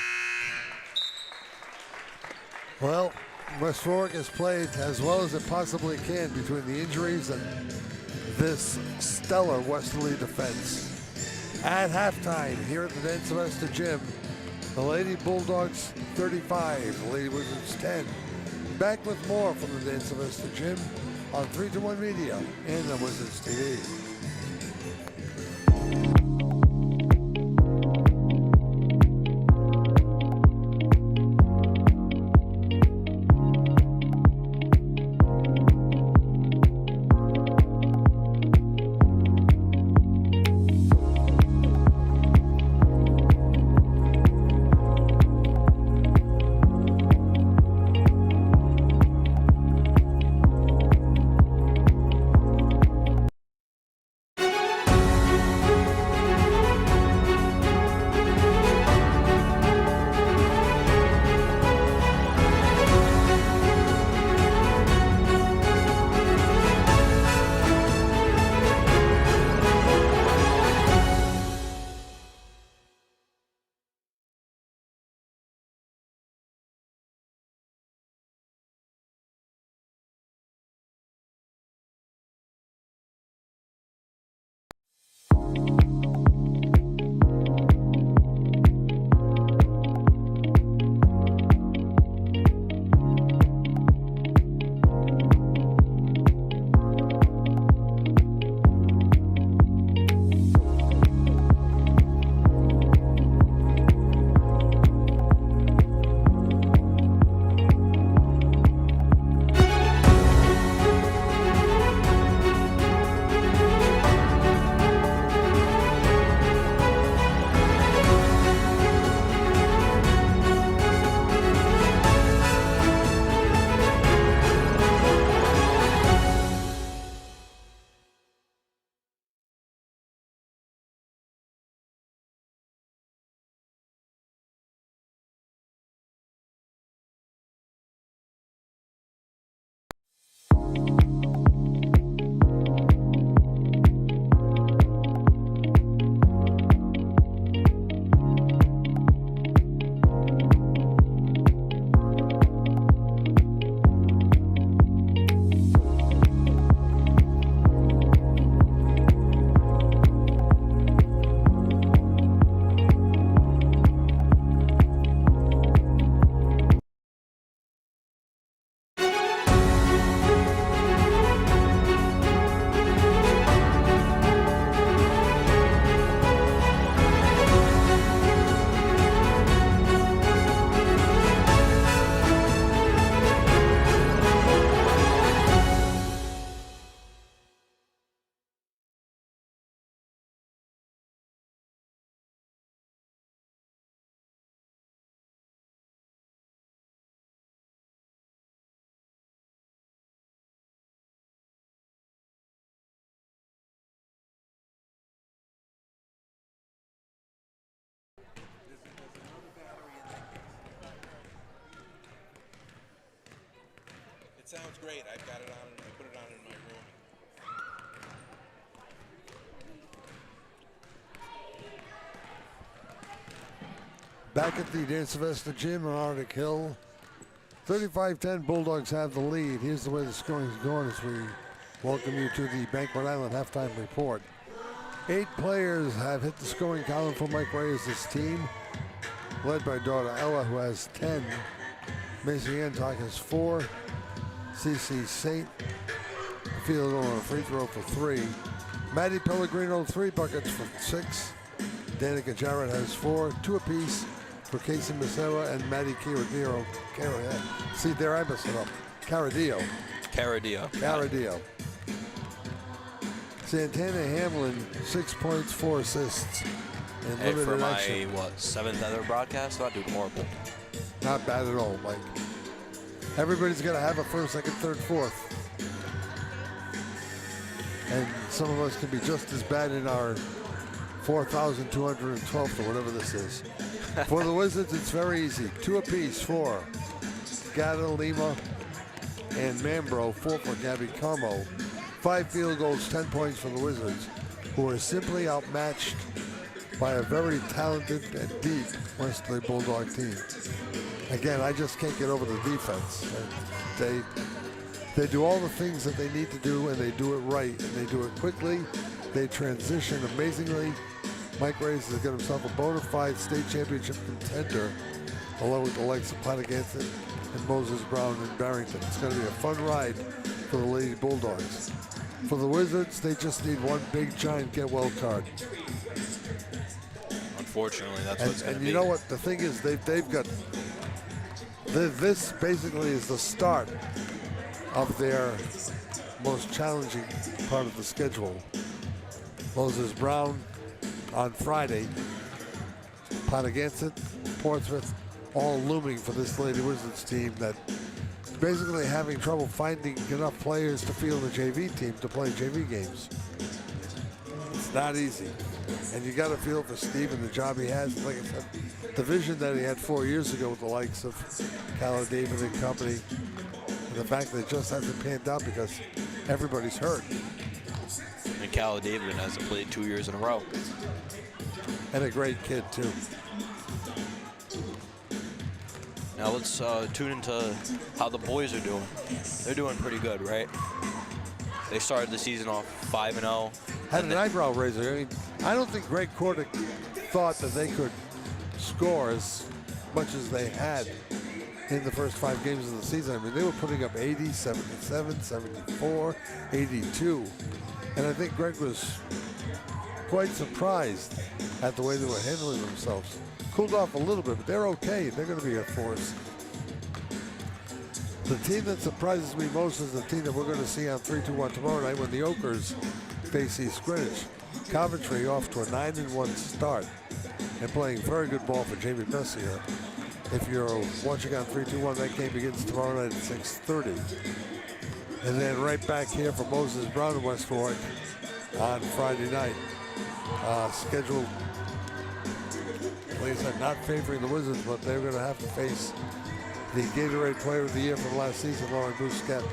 [SPEAKER 1] Well, West Warwick has played as well as it possibly can between the injuries and this stellar Westerly defense. At halftime here at the Dan Sylvester Gym, the Lady Bulldogs 35, the Lady Wizards 10. Back with more from the Dan Sylvester Gym on 3-2-1 Media and the Wizards TV.
[SPEAKER 4] sounds great. I've got it on. I put it on in my room.
[SPEAKER 1] Back at the Dan Sylvester Gym on Arctic Hill. 35-10, Bulldogs have the lead. Here's the way the scoring is going as we welcome you to the Banquet Island halftime report. 8 players have hit the scoring column for Mike Reyes' team, led by daughter Ella, who has 10. Macy Antock has 4. CC Saint field goal on a free throw for 3. Maddie Pellegrino, 3 buckets for 6. Danica Jarrett has 4, 2 apiece for Casey Macera and Maddie Caradillo. See, there I messed it up. Caradillo. Santana Hamlin, 6 points, 4 assists. And
[SPEAKER 2] Hey, for my,
[SPEAKER 1] action.
[SPEAKER 2] 7th ever broadcast? Not doing horrible.
[SPEAKER 1] Not bad at all, Mike. Everybody's got to have a first, second, third, fourth. And some of us can be just as bad in our 4,212th or whatever this is. For the Wizards, it's very easy. 2 apiece for Gata, Lima, and Mambro. 4 for Gabby Carmo. 5 field goals, 10 points for the Wizards, who are simply outmatched by a very talented and deep Westerly Bulldog team. Again, I just can't get over the defense. They do all the things that they need to do, and they do it right, and they do it quickly. They transition amazingly. Mike Reyes has got himself a bona fide state championship contender, along with the likes of Pontiganset and Moses Brown and Barrington. It's going to be a fun ride for the Lady Bulldogs. For the Wizards, they just need one big, giant get-well card.
[SPEAKER 2] Unfortunately, that's what it's going to be.
[SPEAKER 1] And you know what? The thing is, they've got... This basically is the start of their most challenging part of the schedule. Moses Brown on Friday, Pontiganset, Portsmouth, all looming for this Lady Wizards team that basically having trouble finding enough players to field a JV team to play JV games. It's not easy. And you got to feel for Steve and the job he has. Like I said, the vision that he had 4 years ago with the likes of Calla David and company, and the fact that it just hasn't panned out because everybody's hurt.
[SPEAKER 2] And Calla David hasn't played 2 years in a row.
[SPEAKER 1] And a great kid, too.
[SPEAKER 2] Now let's tune into how the boys are doing. They're doing pretty good, right? They started the season off 5-0.
[SPEAKER 1] Had an eyebrow raiser. I mean, I don't think Greg Kordick thought that they could score as much as they had in the first 5 games of the season. I mean, they were putting up 80, 77, 74, 82. And I think Greg was quite surprised at the way they were handling themselves. Cooled off a little bit, but they're okay. They're going to be a force. The team that surprises me most is the team that we're going to see on 3-2-1 tomorrow night when the Okers face East Greenwich. Coventry off to a 9-1 start and playing very good ball for Jamie Messier. If you're watching on 3-2-1, that game begins tomorrow night at 6:30. And then right back here for Moses Brown and West Warwick on Friday night. Scheduled, like I said, not favoring the Wizards, but they're going to have to face the Gatorade Player of the Year from last season, Lauren Bousquet,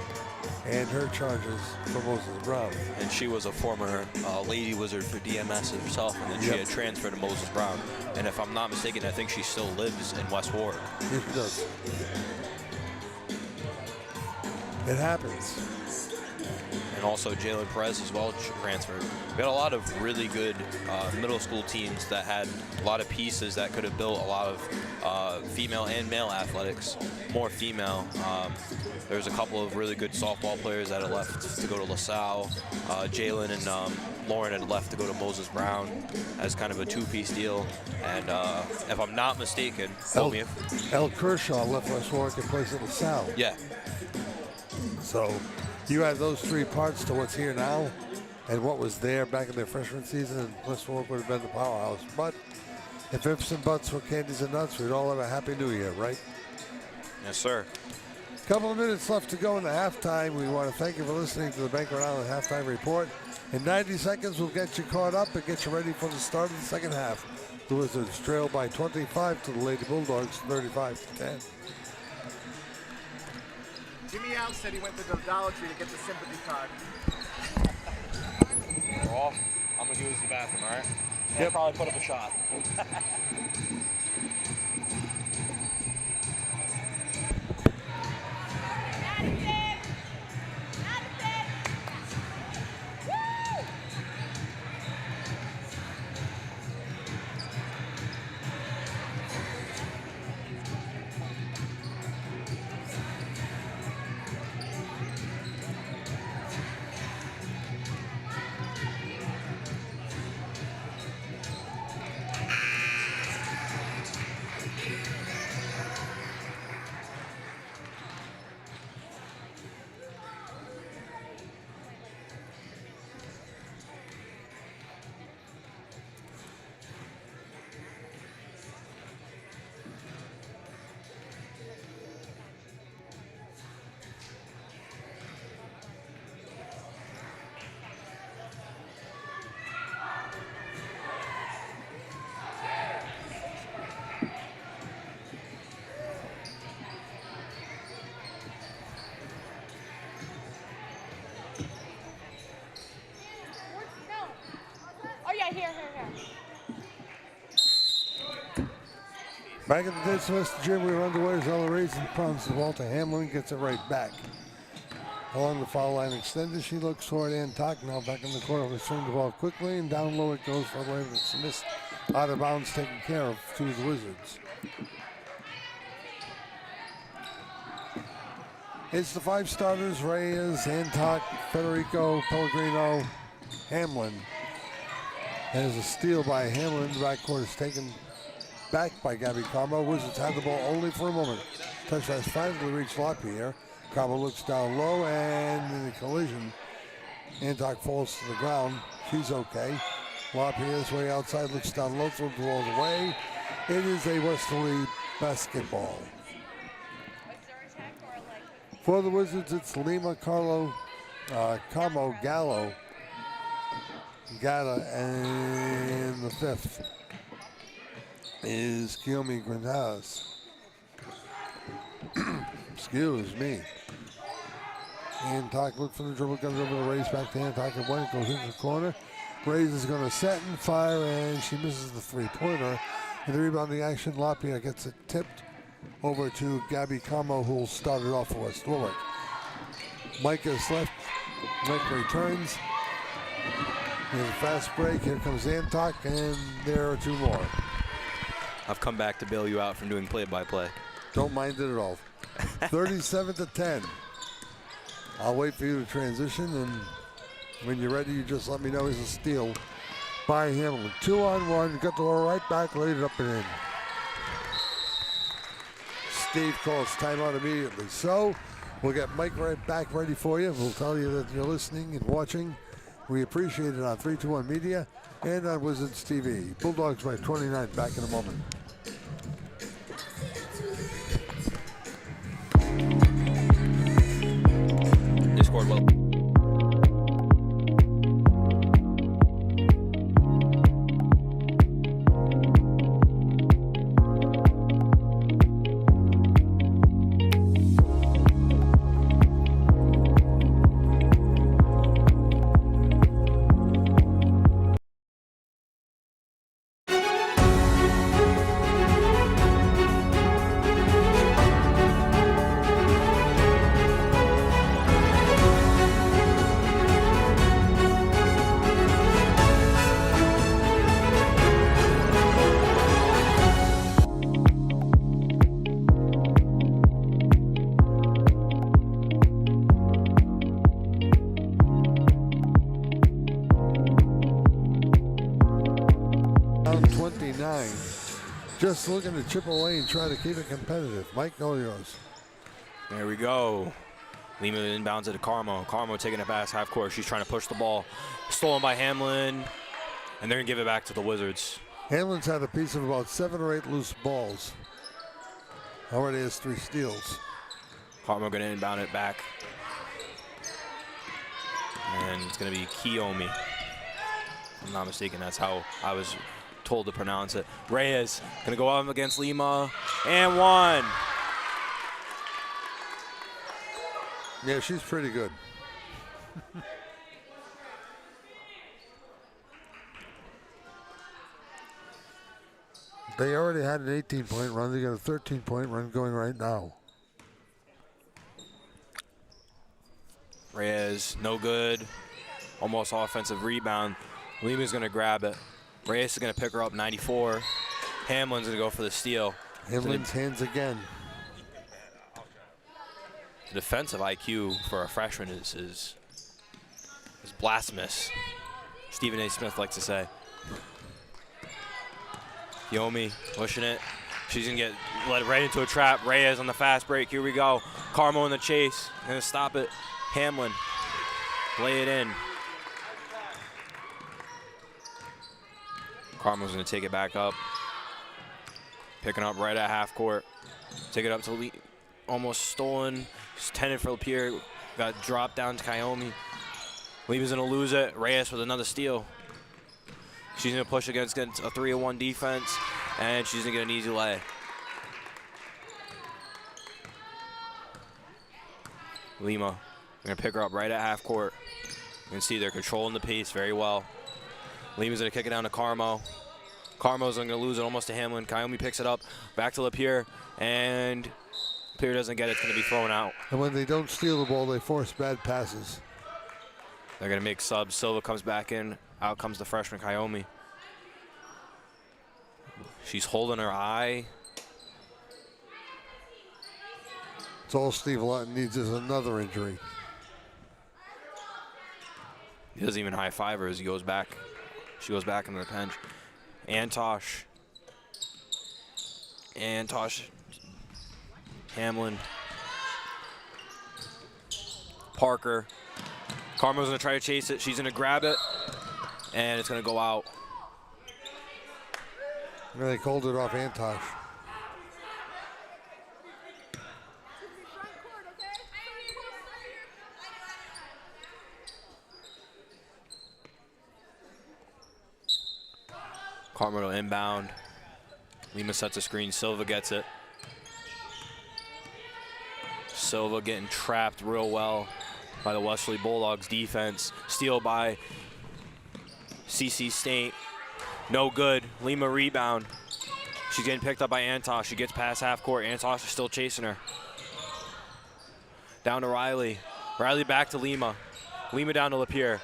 [SPEAKER 1] and her charges for Moses Brown.
[SPEAKER 2] And she was a former Lady Wizard for DMS herself, and then she had transferred to Moses Brown. And if I'm not mistaken, I think she still lives in West Warwick.
[SPEAKER 1] Yes, she does. It happens.
[SPEAKER 2] And also Jalen Perez as well transferred. We had a lot of really good middle school teams that had a lot of pieces that could have built a lot of female and male athletics, more female. There's a couple of really good softball players that had left to go to LaSalle. Jalen and Lauren had left to go to Moses Brown as kind of a 2-piece deal. And if I'm not mistaken,
[SPEAKER 1] El Kershaw left West Warwick and plays at LaSalle.
[SPEAKER 2] Yeah.
[SPEAKER 1] So you add those 3 parts to what's here now and what was there back in their freshman season, and West Warwick would have been the powerhouse. But if ifs and buts were candies and nuts, we'd all have a happy new year, right?
[SPEAKER 2] Yes, sir.
[SPEAKER 1] Couple of minutes left to go in the halftime. We want to thank you for listening to the Banquet Island Halftime Report. In 90 seconds, we'll get you caught up and get you ready for the start of the second half. The Wizards trail by 25 to the Lady Bulldogs, 35-10.
[SPEAKER 5] Jimmy Al said he went to the Dollar Tree to get the sympathy card.
[SPEAKER 2] Raw, I'm gonna go use the bathroom, all right?
[SPEAKER 6] He'll probably put up a shot.
[SPEAKER 1] Back at the West Gym, we were underway as Ella raises the pounds the ball to Hamlin, gets it right back. Along the foul line extended, she looks toward Antok, now back in the corner, returning the ball quickly, and down low it goes for the way, but it's missed out of bounds, taken care of to the Wizards. It's the five starters: Reyes, Antok, Federico, Pellegrino, Hamlin. There's a steal by Hamlin. The backcourt is taken back by Gabby Carmo. Wizards had the ball only for a moment. Touch has finally reached LaPierre. Carmo looks down low, and in a collision, Antok falls to the ground. She's okay. LaPierre's way outside, looks down low, throws the ball away. It is a Westerly basketball. For the Wizards, it's Lima, Carmo, Gallo, Gata, and the fifth is Kiyomi Grandas. Excuse me. Antok look for the dribble, comes over the race back to Antok and one goes into the corner. Reyes is going to set and fire, and she misses the three-pointer. In the rebounding action, LaPierre gets it tipped over to Gabby Carmo, who will start it off for West Warwick. Mike is left. Mike returns. There's a fast break. Here comes Antok, and there are two more.
[SPEAKER 2] I've come back to bail you out from doing play-by-play.
[SPEAKER 1] Don't mind it at all. 37-10. I'll wait for you to transition, and when you're ready, you just let me know. He's a steal by Hamlin. 2-on-1, got the ball right back, laid it up and in. Steve calls timeout immediately. So we'll get Mike right back ready for you. We'll tell you that you're listening and watching. We appreciate it on 321 Media and on Wizards TV. Bulldogs by 29, back in a moment.
[SPEAKER 2] They scored well.
[SPEAKER 1] Just looking to chip away and try to keep it competitive. Mike, all yours.
[SPEAKER 2] There we go. Lima inbounds it to Carmo. Carmo taking it past half court. She's trying to push the ball. Stolen by Hamlin. And they're going to give it back to the Wizards.
[SPEAKER 1] Hamlin's had a piece of about 7 or 8 loose balls. Already has 3 steals.
[SPEAKER 2] Carmo going to inbound it back. And it's going to be Kiyomi. If I'm not mistaken, that's how I was told to pronounce it. Reyes going to go up against Lima. And one.
[SPEAKER 1] Yeah, she's pretty good. They already had an 18-point run. They got a 13-point run going right now.
[SPEAKER 2] Reyes, no good. Almost offensive rebound. Lima's going to grab it. Reyes is going to pick her up, 94. Hamlin's going to go for the steal.
[SPEAKER 1] Hamlin's hands again.
[SPEAKER 2] The defensive IQ for a freshman is blasphemous. Stephen A. Smith likes to say. Yomi pushing it. She's going to get led right into a trap. Reyes on the fast break. Here we go. Carmo in the chase. Going to stop it. Hamlin. Lay it in. Carmo's going to take it back up. Picking up right at half court. Take it up to almost stolen. Just tended for Lapierre. Got dropped down to Kayomi. Lima's going to lose it. Reyes with another steal. She's going to push against a 3-1 defense, and she's going to get an easy lay. Lima going to pick her up right at half court. You can see they're controlling the pace very well. Lima's going to kick it down to Carmo. Carmo's going to lose it almost to Hamlin. Kayomi picks it up, back to Lapierre, and Lapierre doesn't get it. It's going to be thrown out.
[SPEAKER 1] And when they don't steal the ball, they force bad passes.
[SPEAKER 2] They're going to make subs. Silva comes back in. Out comes the freshman Kayomi. She's holding her eye.
[SPEAKER 1] It's all Steve Lawton needs is another injury.
[SPEAKER 2] He doesn't even high-five her as he goes back. She goes back into the bench. Antosh. Hamlin. Parker. Carmo's going to try to chase it. She's going to grab it, and it's going to go out.
[SPEAKER 1] And they called it off Antosh.
[SPEAKER 2] Carmo to inbound. Lima sets a screen. Silva gets it. Silva getting trapped real well by the Westerly Bulldogs defense. Steal by CC State. No good. Lima rebound. She's getting picked up by Antosh. She gets past half court. Antosh is still chasing her. Down to Riley. Riley back to Lima. Lima down to Lapierre.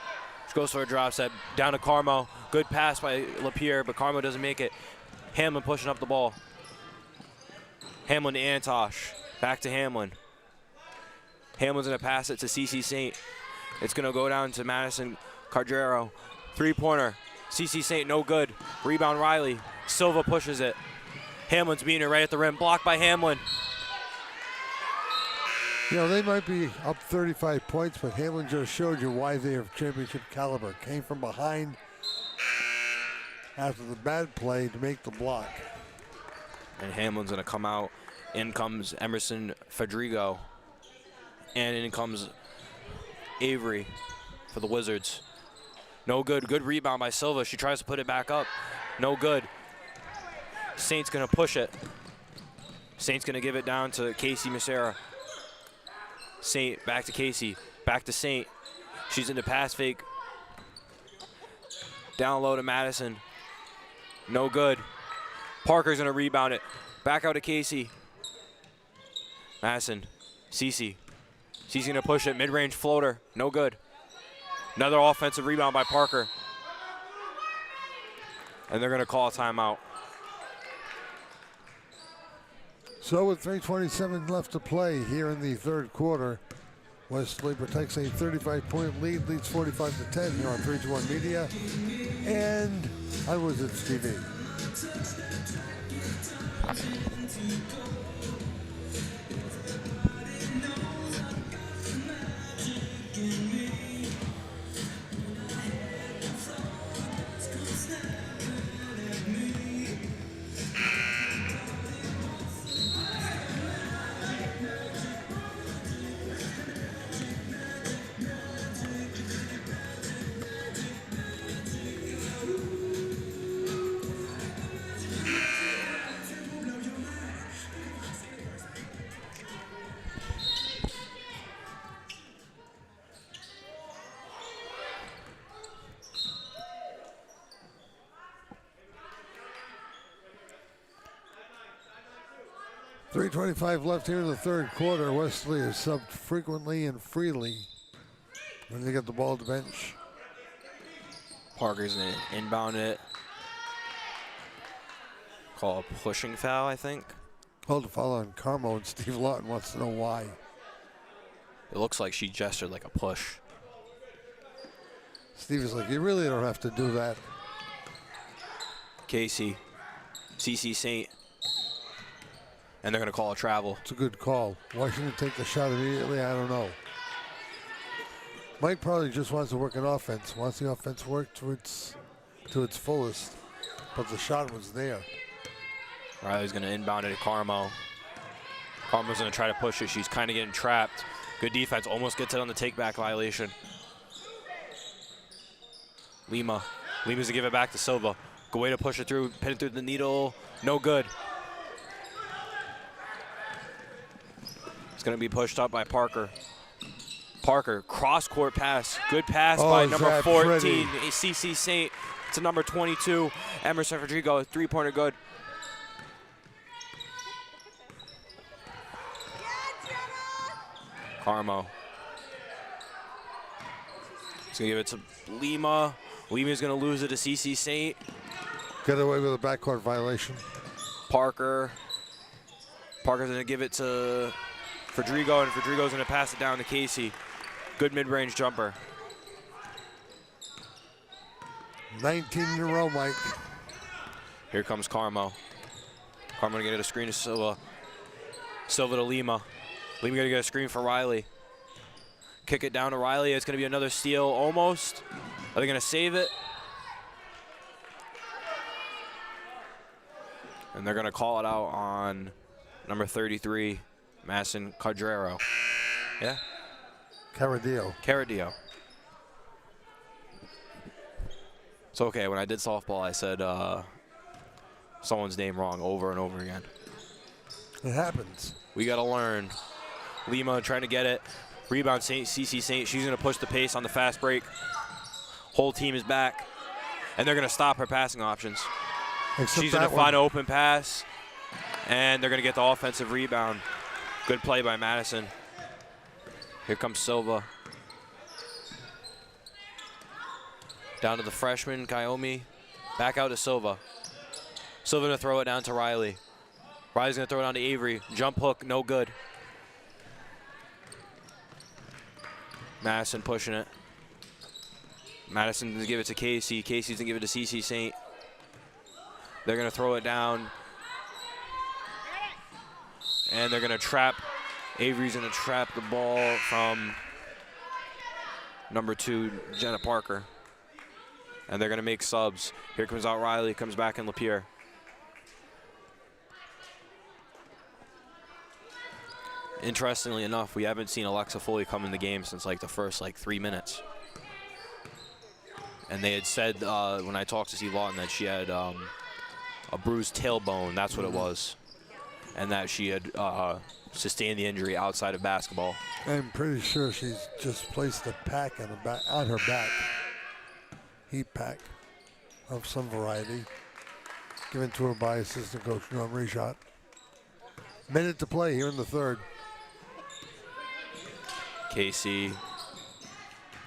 [SPEAKER 2] She goes for a drop set. Down to Carmo. Good pass by Lapierre, but Carmo doesn't make it. Hamlin pushing up the ball. Hamlin to Antosh. Back to Hamlin. Hamlin's going to pass it to CC St. It's going to go down to Madison Cardrero. Three-pointer. CC St. no good. Rebound Riley. Silva pushes it. Hamlin's beating her right at the rim. Blocked by Hamlin.
[SPEAKER 1] You know, they might be up 35 points, but Hamlin just showed you why they are championship caliber. Came from behind after the bad play to make the block.
[SPEAKER 2] And Hamlin's going to come out. In comes Emerson Fedrigo. And in comes Avery for the Wizards. No good. Good rebound by Silva. She tries to put it back up. No good. Saint's going to push it. Saint's going to give it down to Casey Macera. Saint back to Casey. Back to Saint. She's in the pass fake. Down low to Madison. No good. Parker's going to rebound it. Back out to Casey. Madison. Cece. She's going to push it. Mid-range floater. No good. Another offensive rebound by Parker. And they're going to call a timeout.
[SPEAKER 1] So with 3:27 left to play here in the third quarter, Westerly protects a 35-point lead, leads 45-10 here on 3-1 Media and on Wizards TV. 3:25 left here in the third quarter. Westerly is subbed frequently and freely when they get the ball at the bench.
[SPEAKER 2] Parker's going to inbound it. Call a pushing foul, I think.
[SPEAKER 1] Called a foul on Carmo, and Steve Lawton wants to know why.
[SPEAKER 2] It looks like she gestured like a push.
[SPEAKER 1] Steve is like, you really don't have to do that.
[SPEAKER 2] Casey, CC Saint, and they're going to call a travel.
[SPEAKER 1] It's a good call. Why shouldn't he take the shot immediately? I don't know. Mike probably just wants to work an offense, wants the offense worked to its fullest, but the shot was there.
[SPEAKER 2] Riley's going to inbound it to Carmo. Carmo's going to try to push it. She's kind of getting trapped. Good defense. Almost gets it on the take-back violation. Lima's going to give it back to Silva. Good way to push it through, pin it through the needle. No good. It's going to be pushed up by Parker. Parker, cross-court pass. Good pass by number 14, CC Saint, to number 22, Emerson Rodrigo. Three-pointer good. Carmo. He's going to give it to Lima. Lima's going to lose it to CC Saint.
[SPEAKER 1] Get away with a backcourt violation.
[SPEAKER 2] Parker's going to give it to Rodrigo, and Rodrigo's going to pass it down to Casey. Good mid-range jumper.
[SPEAKER 1] 19 in a row, Mike.
[SPEAKER 2] Here comes Carmo. Carmo going to get a screen to Silva. Silva to Lima. Lima going to get a screen for Riley. Kick it down to Riley. It's going to be another steal almost. Are they going to save it? And they're going to call it out on number 33, Madison Cardrero. Yeah? Caradillo. It's okay. When I did softball, I said someone's name wrong over and over again.
[SPEAKER 1] It happens.
[SPEAKER 2] We got to learn. Lima trying to get it. Rebound, CC Saint. She's going to push the pace on the fast break. Whole team is back. And they're going to stop her passing options. She's going to find an open pass. And they're going to get the offensive rebound. Good play by Madison. Here comes Silva. Down to the freshman, Kayomi. Back out to Silva. Silva going to throw it down to Riley. Riley's going to throw it down to Avery. Jump hook, no good. Madison pushing it. Madison going to give it to Casey. Casey's going to give it to CC Saint. They're going to throw it down. And they're going to trap. Avery's going to trap the ball from number 2, Jenna Parker. And they're going to make subs. Here comes out Riley, comes back in Lapierre. Interestingly enough, we haven't seen Alexa Foley come in the game since like the first 3 minutes. And they had said when I talked to Steve Lawton that she had a bruised tailbone. That's what it was. And that she had sustained the injury outside of basketball.
[SPEAKER 1] I'm pretty sure she's just placed a pack on her back. Heat pack of some variety. Given to her by assistant coach Norm Reshot. Minute to play here in the third.
[SPEAKER 2] Casey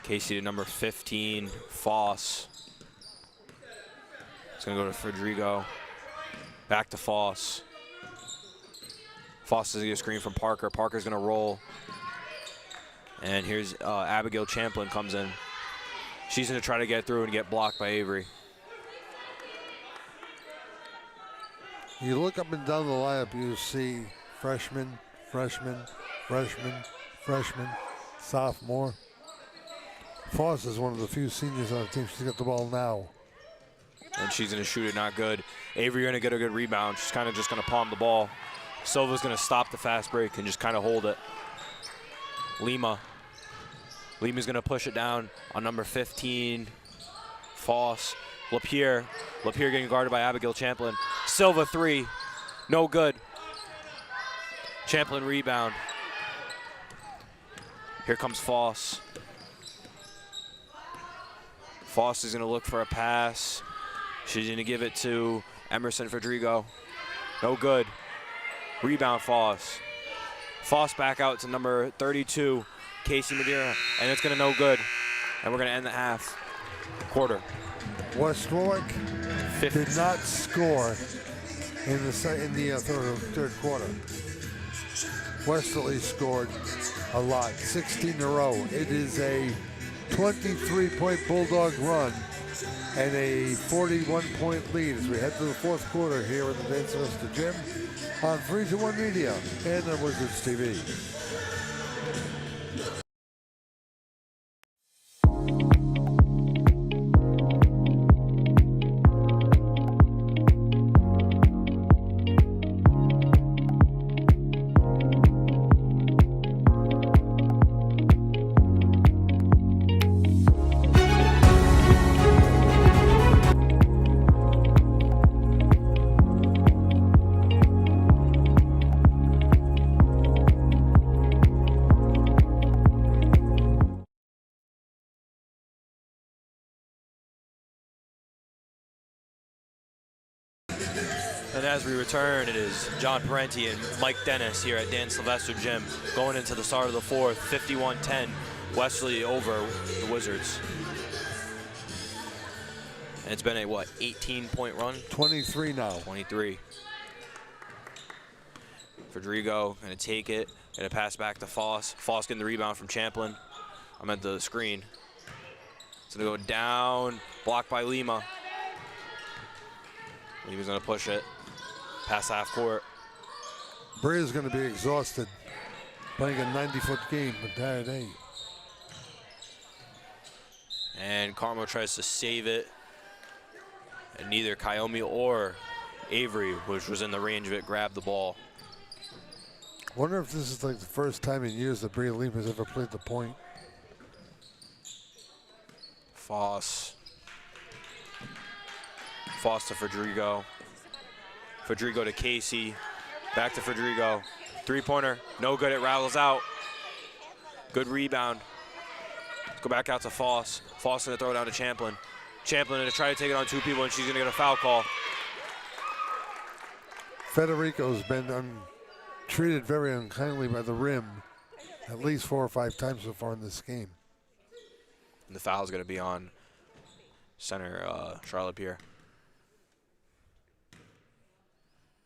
[SPEAKER 2] to number 15, Foss. It's going to go to Rodrigo. Back to Foss. Foss is going to get a screen from Parker. Parker's going to roll. And here's Abigail Champlin comes in. She's going to try to get through and get blocked by Avery.
[SPEAKER 1] You look up and down the lineup, you see freshman, sophomore. Foss is one of the few seniors on the team. She's got the ball now.
[SPEAKER 2] And she's going to shoot it, not good. Avery going to get a good rebound. She's kind of just going to palm the ball. Silva's going to stop the fast break and just kind of hold it. Lima's going to push it down on number 15, Foss. Lapierre getting guarded by Abigail Champlin. Silva 3, no good. Champlin rebound. Here comes Foss. Foss is going to look for a pass. She's going to give it to Emerson Rodrigo. No good. Rebound, Foss. Foss back out to number 32, Casey Madeira, and it's going to no good. And we're going to end the quarter.
[SPEAKER 1] West Warwick did not score in the third quarter. Westerly scored a lot, 16 in a row. It is a 23-point Bulldog run and a 41-point lead as we head to the fourth quarter here in the Dan Sylvester Gym on 3-2-1 Media and on Wizards TV.
[SPEAKER 2] And as we return, it is John Parenti and Mike Dennis here at Dan Sylvester Gym going into the start of the fourth, 51-10, Westerly over the Wizards. And it's been a, 18-point run?
[SPEAKER 1] 23 now.
[SPEAKER 2] 23. Federico gonna take it, gonna pass back to Foss. Foss getting the rebound from Champlin. I'm at the screen. It's gonna go down, blocked by Lima. Lima's gonna push it. Pass half court.
[SPEAKER 1] Brea's going to be exhausted playing a 90-foot game, but that ain't.
[SPEAKER 2] And Carmo tries to save it. And neither Kayomi or Avery, which was in the range of it, grabbed the ball.
[SPEAKER 1] Wonder if this is like the first time in years that Brea Lima's ever played the point.
[SPEAKER 2] Foss. Foss to Federico. Federico to Casey. Back to Federico. Three-pointer. No good. It rattles out. Good rebound. Go back out to Foss. Foss going to throw it down to Champlin. Champlin going to try to take it on two people, and she's going to get a foul call.
[SPEAKER 1] Federico's been treated very unkindly by the rim at least 4 or 5 times so far in this game.
[SPEAKER 2] And the foul is going to be on center Charlotte Pierre.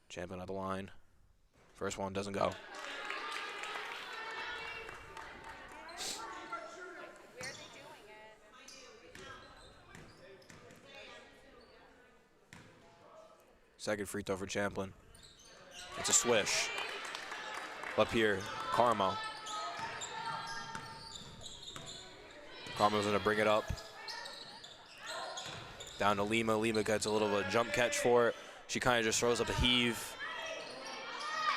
[SPEAKER 2] Champlin at the line. First one doesn't go. Second free throw for Champlin. It's a swish. Up here, Carmo. Carmo's gonna bring it up. Down to Lima. Lima gets a little bit of a jump catch for it. She kind of just throws up a heave.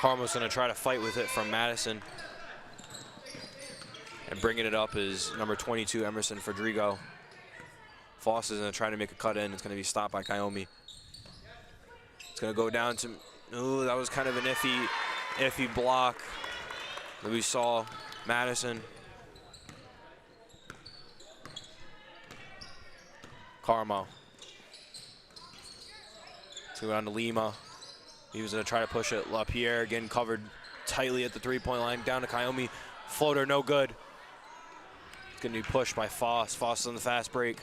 [SPEAKER 2] Carmo's gonna try to fight with it from Madison. And bringing it up is number 22, Emerson Federico. Foss is gonna try to make a cut in. It's gonna be stopped by Kayomi. It's gonna go down to, ooh, that was kind of an iffy block that we saw. Madison. Carmo. It's going down to Lima. He was gonna try to push it. LaPierre getting covered tightly at the three-point line. Down to Kayomi. Floater, no good. It's gonna be pushed by Foss. Foss on the fast break.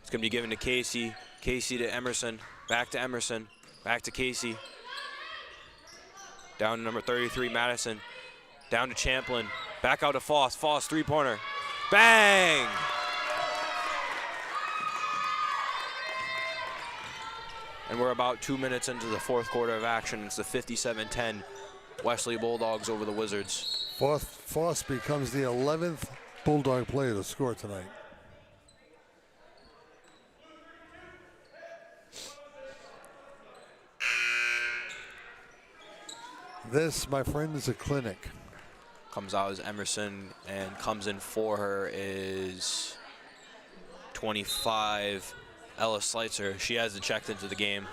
[SPEAKER 2] It's gonna be given to Casey. Casey to Emerson. Back to Emerson. Back to Casey. Down to number 33, Madison. Down to Champlin. Back out to Foss. Foss, three-pointer. Bang! And we're about 2 minutes into the fourth quarter of action. It's the 57-10 Westerly Bulldogs over the Wizards.
[SPEAKER 1] Foss becomes the 11th Bulldog player to score tonight. This, my friend, is a clinic.
[SPEAKER 2] Comes out as Emerson, and comes in for her is 25, Ella Sleitzer. She hasn't checked into the game.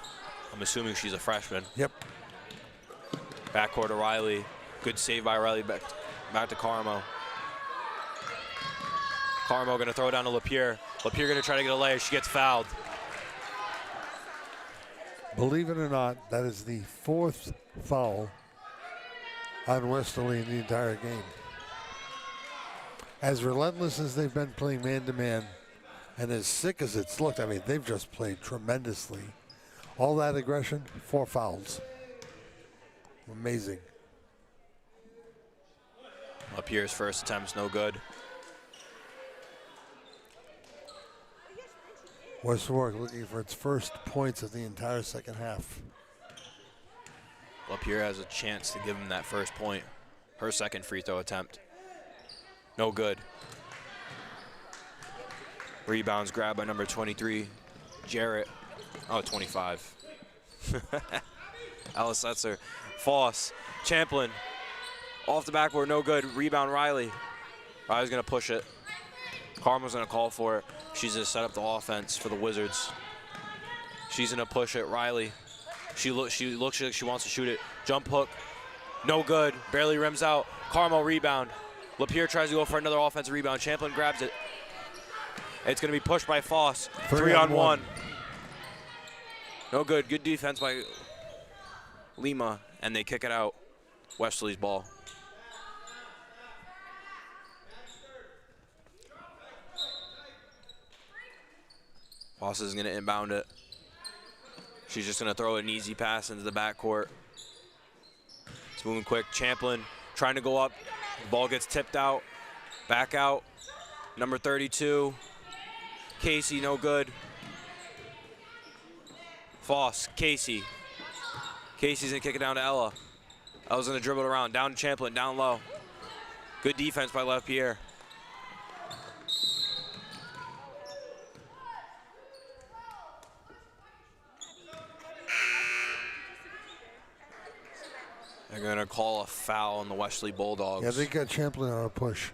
[SPEAKER 2] I'm assuming she's a freshman.
[SPEAKER 1] Yep.
[SPEAKER 2] Backcourt to Riley. Good save by Riley. Back to Carmo. Carmo going to throw it down to LaPierre. LaPierre going to try to get a layup. She gets fouled.
[SPEAKER 1] Believe it or not, that is the 4th foul on Westerly in the entire game. As relentless as they've been playing man-to-man, and as sick as it's looked, I mean, they've just played tremendously. All that aggression, 4 fouls. Amazing.
[SPEAKER 2] LaPierre's first attempt's no good.
[SPEAKER 1] West Warwick looking for its first points of the entire second half.
[SPEAKER 2] LaPierre has a chance to give him that first point. Her second free throw attempt. No good. Rebounds grabbed by number 23, Jarrett. Oh, 25. Alice Setzer. Foss. Champlin. Off the backboard, no good. Rebound, Riley. Riley's going to push it. Karma's going to call for it. She's going to set up the offense for the Wizards. She's going to push it. Riley. She looks like she wants to shoot it. Jump hook. No good. Barely rims out. Karma rebound. LaPierre tries to go for another offensive rebound. Champlin grabs it. It's going to be pushed by Foss. 3-on-1. No good. Good defense by Lima, and they kick it out. Westerly's ball. Foss is going to inbound it. She's just going to throw an easy pass into the backcourt. It's moving quick. Champlin trying to go up. The ball gets tipped out. Back out. Number 32. Casey, no good. Foss, Casey. Casey's going to kick it down to Ella. Ella's going to dribble it around. Down to Champlin, down low. Good defense by LaPierre. They're going to call a foul on the Westerly Bulldogs.
[SPEAKER 1] Yeah, they got Champlin on a push.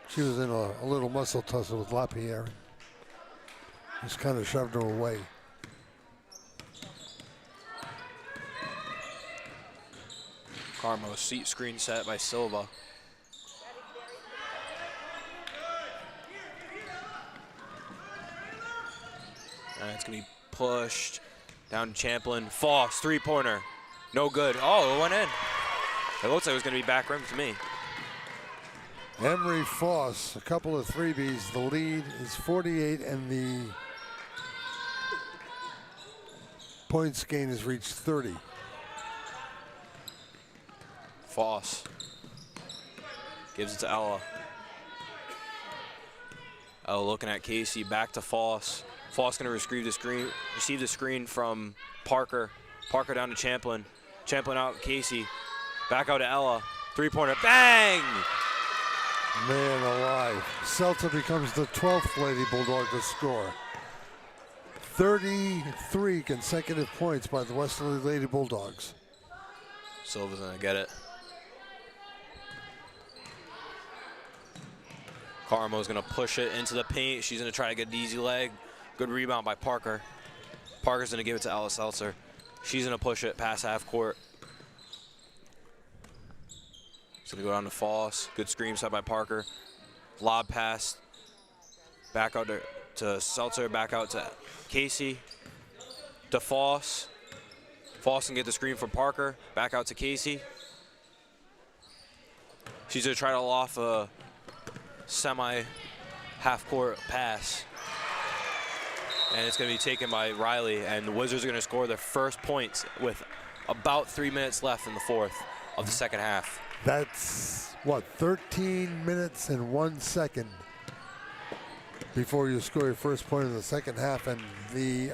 [SPEAKER 1] She was in a little muscle tussle with LaPierre. Just kind of shoved her away.
[SPEAKER 2] Carmo, seat screen set by Silva. And it's going to be pushed down to Champlin. Foss, three-pointer. No good. Oh, it went in. It looks like it was going to be back rim to me.
[SPEAKER 1] Emery Foss, a couple of freebies. The lead is 48, and the points gain has reached 30.
[SPEAKER 2] Foss gives it to Ella. Ella looking at Casey, back to Foss. Foss going to receive the screen from Parker. Parker down to Champlin. Champlin out, Casey. Back out to Ella. Three-pointer, bang!
[SPEAKER 1] Man alive. Seltzer becomes the 12th Lady Bulldog to score. 33 consecutive points by the Westerly Lady Bulldogs.
[SPEAKER 2] Silva's going to get it. Carmo's going to push it into the paint. She's going to try to get an easy leg. Good rebound by Parker. Parker's going to give it to Alice Seltzer. She's going to push it past half court. She's going to go down to Foss. Good screen set by Parker. Lob pass. Back out to Seltzer. Back out to Casey. To Foss. Foss can get the screen from Parker. Back out to Casey. She's going to try to loft a semi-half-court pass. And it's going to be taken by Riley, and the Wizards are going to score their first points with about 3 minutes left in the fourth of the second half.
[SPEAKER 1] That's, what, 13 minutes and 1 second before you score your first point in the second half. And the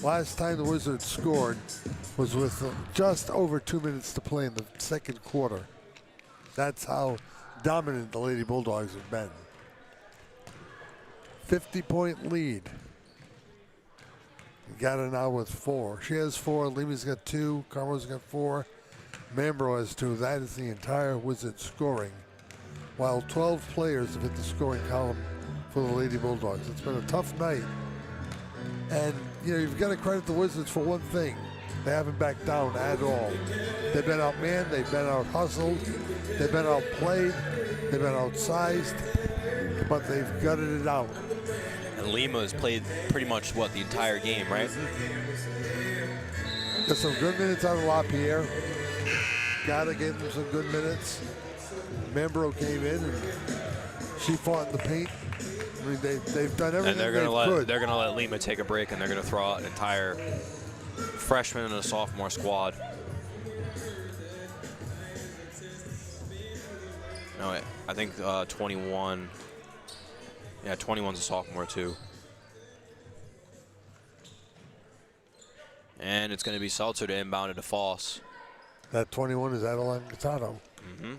[SPEAKER 1] last time the Wizards scored was with just over 2 minutes to play in the second quarter. That's how dominant the Lady Bulldogs have been. 50-point lead. Got it now with 4. She has 4. Lima's got 2. Carmo's got 4. Mambro has 2. That is the entire Wizard scoring. While 12 players have hit the scoring column for the Lady Bulldogs. It's been a tough night. And, you know, you've got to credit the Wizards for one thing. They haven't backed down at all. They've been outmanned. They've been out-hustled. They've been outplayed. They've been outsized. But they've gutted it out.
[SPEAKER 2] And Lima has played pretty much, the entire game, right?
[SPEAKER 1] Got some good minutes out of LaPierre. Gotta give him some good minutes. Membro came in and she fought in the paint. I mean, they've done everything
[SPEAKER 2] And they're gonna let Lima take a break, and they're gonna throw out an entire freshman and a sophomore squad. No, I think 21. Yeah, 21's a sophomore too. And it's going to be Seltzer to inbound it to Foss.
[SPEAKER 1] That 21 is Adeline Gattano.
[SPEAKER 2] Mm-hmm.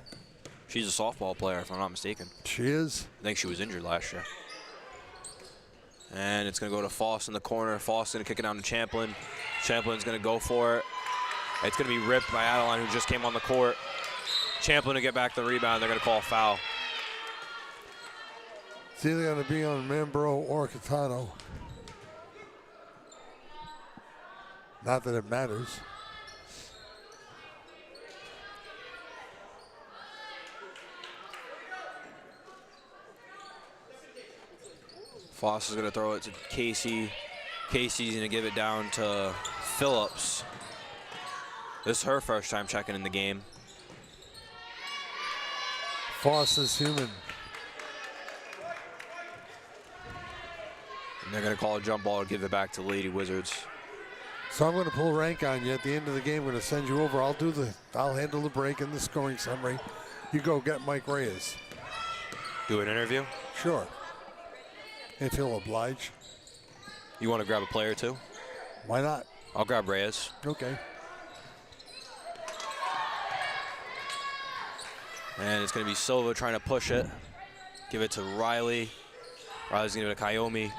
[SPEAKER 2] She's a softball player, if I'm not mistaken.
[SPEAKER 1] She is.
[SPEAKER 2] I think she was injured last year. And it's going to go to Foss in the corner. Foss going to kick it down to Champlin. Champlin's going to go for it. It's going to be ripped by Adeline, who just came on the court. Champlin to get back the rebound. They're going to call a foul.
[SPEAKER 1] It's either going to be on Membro or Gattano. Not that it matters.
[SPEAKER 2] Foss is going to throw it to Casey. Casey's going to give it down to Phillips. This is her first time checking in the game.
[SPEAKER 1] Foss is human.
[SPEAKER 2] And they're going to call a jump ball to give it back to Lady Wizards.
[SPEAKER 1] So I'm going to pull rank on you at the end of the game. I'm going to send you over. I'll handle the break and the scoring summary. You go get Mike Reyes.
[SPEAKER 2] Do an interview?
[SPEAKER 1] Sure. If he'll oblige.
[SPEAKER 2] You want to grab a player too?
[SPEAKER 1] Why not?
[SPEAKER 2] I'll grab Reyes.
[SPEAKER 1] Okay.
[SPEAKER 2] And it's going to be Silva trying to push it. Give it to Riley. Riley's going to give it to Kayomi.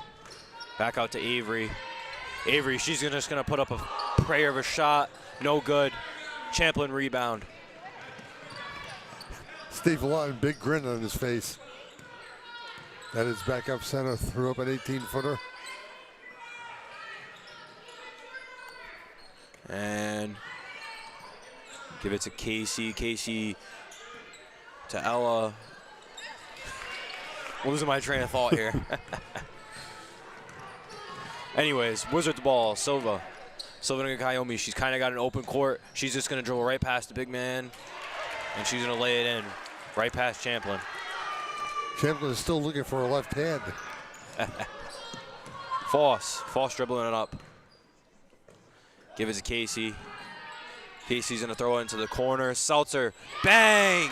[SPEAKER 2] Back out to Avery. Avery, she's just going to put up a prayer of a shot. No good. Champlin rebound.
[SPEAKER 1] Steve Lawton, big grin on his face. That is backup center, threw up an 18-footer.
[SPEAKER 2] And give it to Casey. Casey to Ella. Losing my train of thought here. Anyways, Wizards ball, Silva. Silva to Kayomi. She's kind of got an open court. She's just going to dribble right past the big man, and she's going to lay it in right past Champlin.
[SPEAKER 1] Champlin is still looking for a left hand.
[SPEAKER 2] Foss dribbling it up. Give it to Casey. Casey's going to throw it into the corner. Seltzer, bang!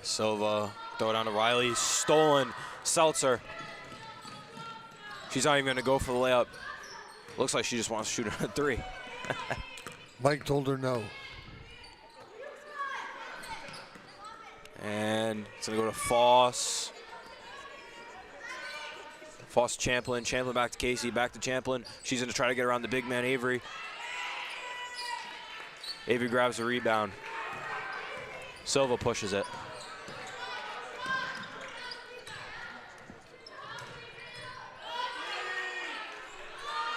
[SPEAKER 2] Silva, throw it down to Riley. Stolen. Seltzer. She's not even going to go for the layup. Looks like she just wants to shoot a three.
[SPEAKER 1] Mike told her no.
[SPEAKER 2] And it's going to go to Foss. Foss, Champlin. Champlin back to Casey. Back to Champlin. She's going to try to get around the big man, Avery. Avery grabs the rebound. Silva pushes it.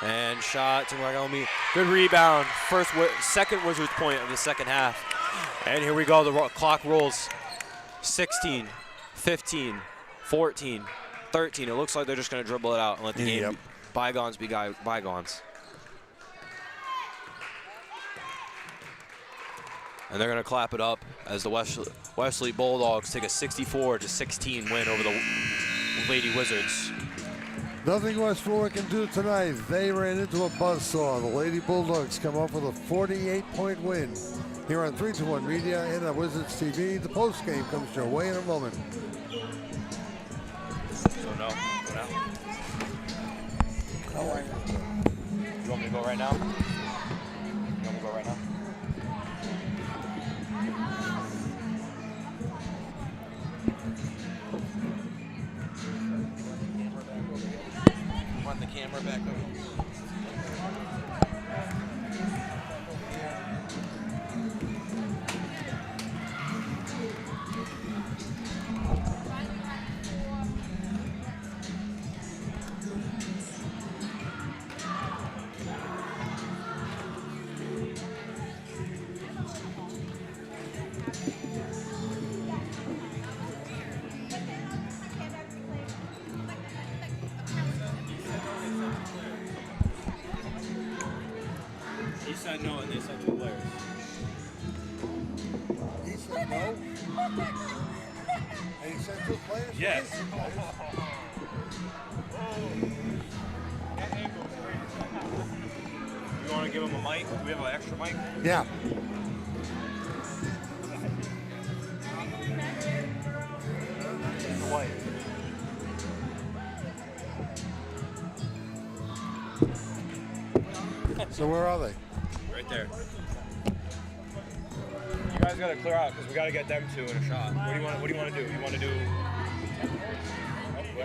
[SPEAKER 2] And shot to Kayomi. Good rebound. Second Wizards point of the second half. And here we go. The clock rolls. 16, 15, 14, 13. It looks like they're just going to dribble it out and let the game bygones be bygones. And they're going to clap it up as the Westerly Bulldogs take a 64-16 win over the Lady Wizards.
[SPEAKER 1] Nothing West Warwick can do tonight. They ran into a buzzsaw. The Lady Bulldogs come up with a 48-point win. Here on 3-2-1 Media and on Wizards TV. The post game comes your way in a moment.
[SPEAKER 2] So no, go now. No way. You want me to go right now? You want me to go right now?
[SPEAKER 4] Want the camera back over.
[SPEAKER 2] He said no, and they said 2 players.
[SPEAKER 1] He said no. And he said 2 players?
[SPEAKER 2] Yes. You want to give him a mic? Do we have an extra mic?
[SPEAKER 1] Yeah.
[SPEAKER 2] White.
[SPEAKER 1] So where are they?
[SPEAKER 2] Right there. You guys gotta clear out because we gotta get them 2 in a shot. What do you want to do? You want to do?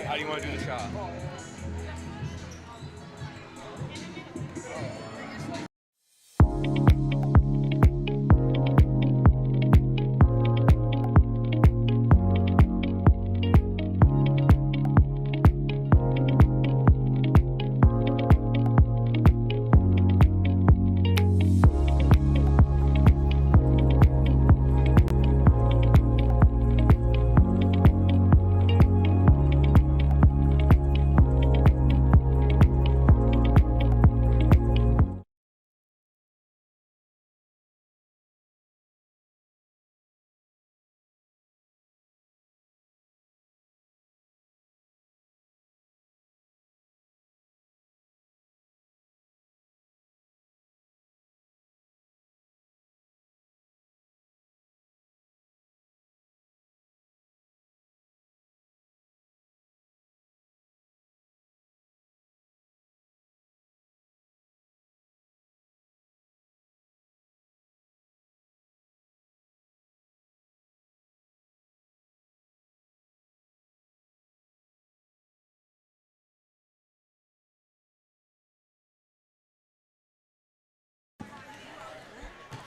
[SPEAKER 2] How do you want to do the shot?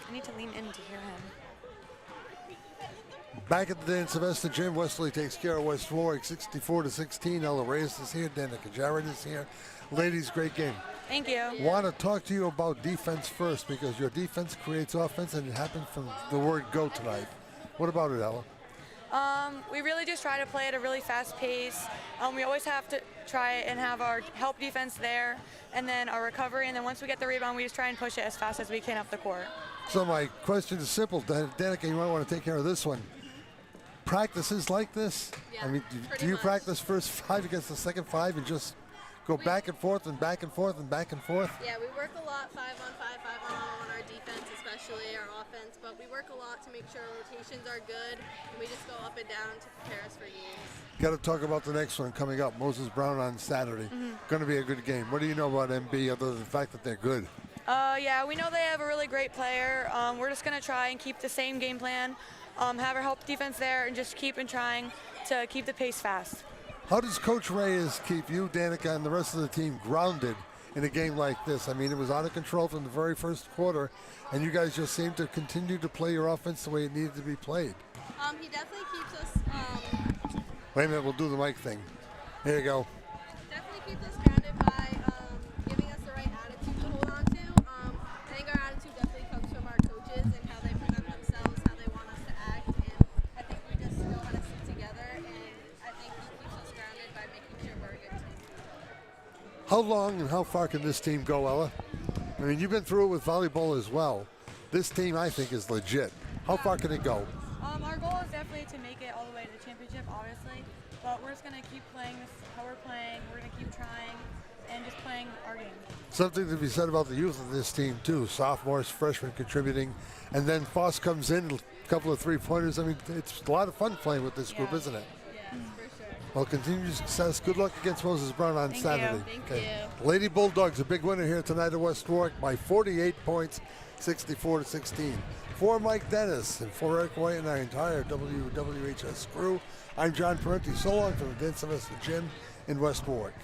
[SPEAKER 6] I need to lean in to hear him.
[SPEAKER 1] Back at the Dan Sylvester Gym, Westerly takes care of West Warwick 64-16. Ella Reyes is here, Danica Jarrett is here. Ladies, great game.
[SPEAKER 6] Thank you.
[SPEAKER 1] Want to talk to you about defense first because your defense creates offense and it happened from the word go tonight. What about it, Ella?
[SPEAKER 6] We really just try to play at a really fast pace. We always have to try and have our help defense there and then our recovery, and then once we get the rebound, we just try and push it as fast as we can up the court.
[SPEAKER 1] So my question is simple. Danica, you might want to take care of this one. Practices like this?
[SPEAKER 7] Yeah,
[SPEAKER 1] I mean, do you practice first 5 against the second 5 and just go back and forth and back and forth and back and forth?
[SPEAKER 7] Yeah, we work a lot 5-on-5, 5-on-1 on our defense, especially our offense, but we work a lot to make sure rotations are good, and we just go up and down to prepare us for games.
[SPEAKER 1] Got to talk about the next one coming up, Moses Brown on Saturday. Going to be a good game. What do you know about MB other than the fact that they're good?
[SPEAKER 6] Yeah, we know they have a really great player. We're just going to try and keep the same game plan, have our help defense there, and just keep trying to keep the pace fast.
[SPEAKER 1] How does Coach Reyes keep you, Danica, and the rest of the team grounded in a game like this? I mean, it was out of control from the very first quarter, and you guys just seem to continue to play your offense the way it needed to be played.
[SPEAKER 7] He definitely keeps us.
[SPEAKER 1] Wait a minute, we'll do the mic thing. Here you go.
[SPEAKER 7] Definitely keeps us grounded by giving us the right attitude to hold on to. I think our attitude definitely comes from our coaches and how they present themselves, how they want us to act, and I think we just know how to sit together, and I think he keeps us grounded by making sure we're a good team.
[SPEAKER 1] How long and how far can this team go, Ella? I mean, you've been through it with volleyball as well. This team, I think, is legit. How far can it go?
[SPEAKER 6] Our goal is definitely to make it all the way to the championship, obviously, but we're just going to keep playing this how we're playing. We're going to keep trying and just playing our game.
[SPEAKER 1] Something to be said about the youth of this team, too. Sophomores, freshmen contributing, and then Foss comes in, a couple of three-pointers. I mean, it's a lot of fun playing with this group, isn't it?
[SPEAKER 7] Yes, for sure.
[SPEAKER 1] Well, continued success. Good luck against Moses Brown on
[SPEAKER 6] Thank
[SPEAKER 1] Saturday.
[SPEAKER 6] you.
[SPEAKER 7] Thank you.
[SPEAKER 1] Lady Bulldogs, a big winner here tonight at West Warwick by 48 points, 64-16. For Mike Dennis and for Eric White and our entire WWHS crew, I'm John Parenti. So long from the Dan Sylvester Gym in West Warwick.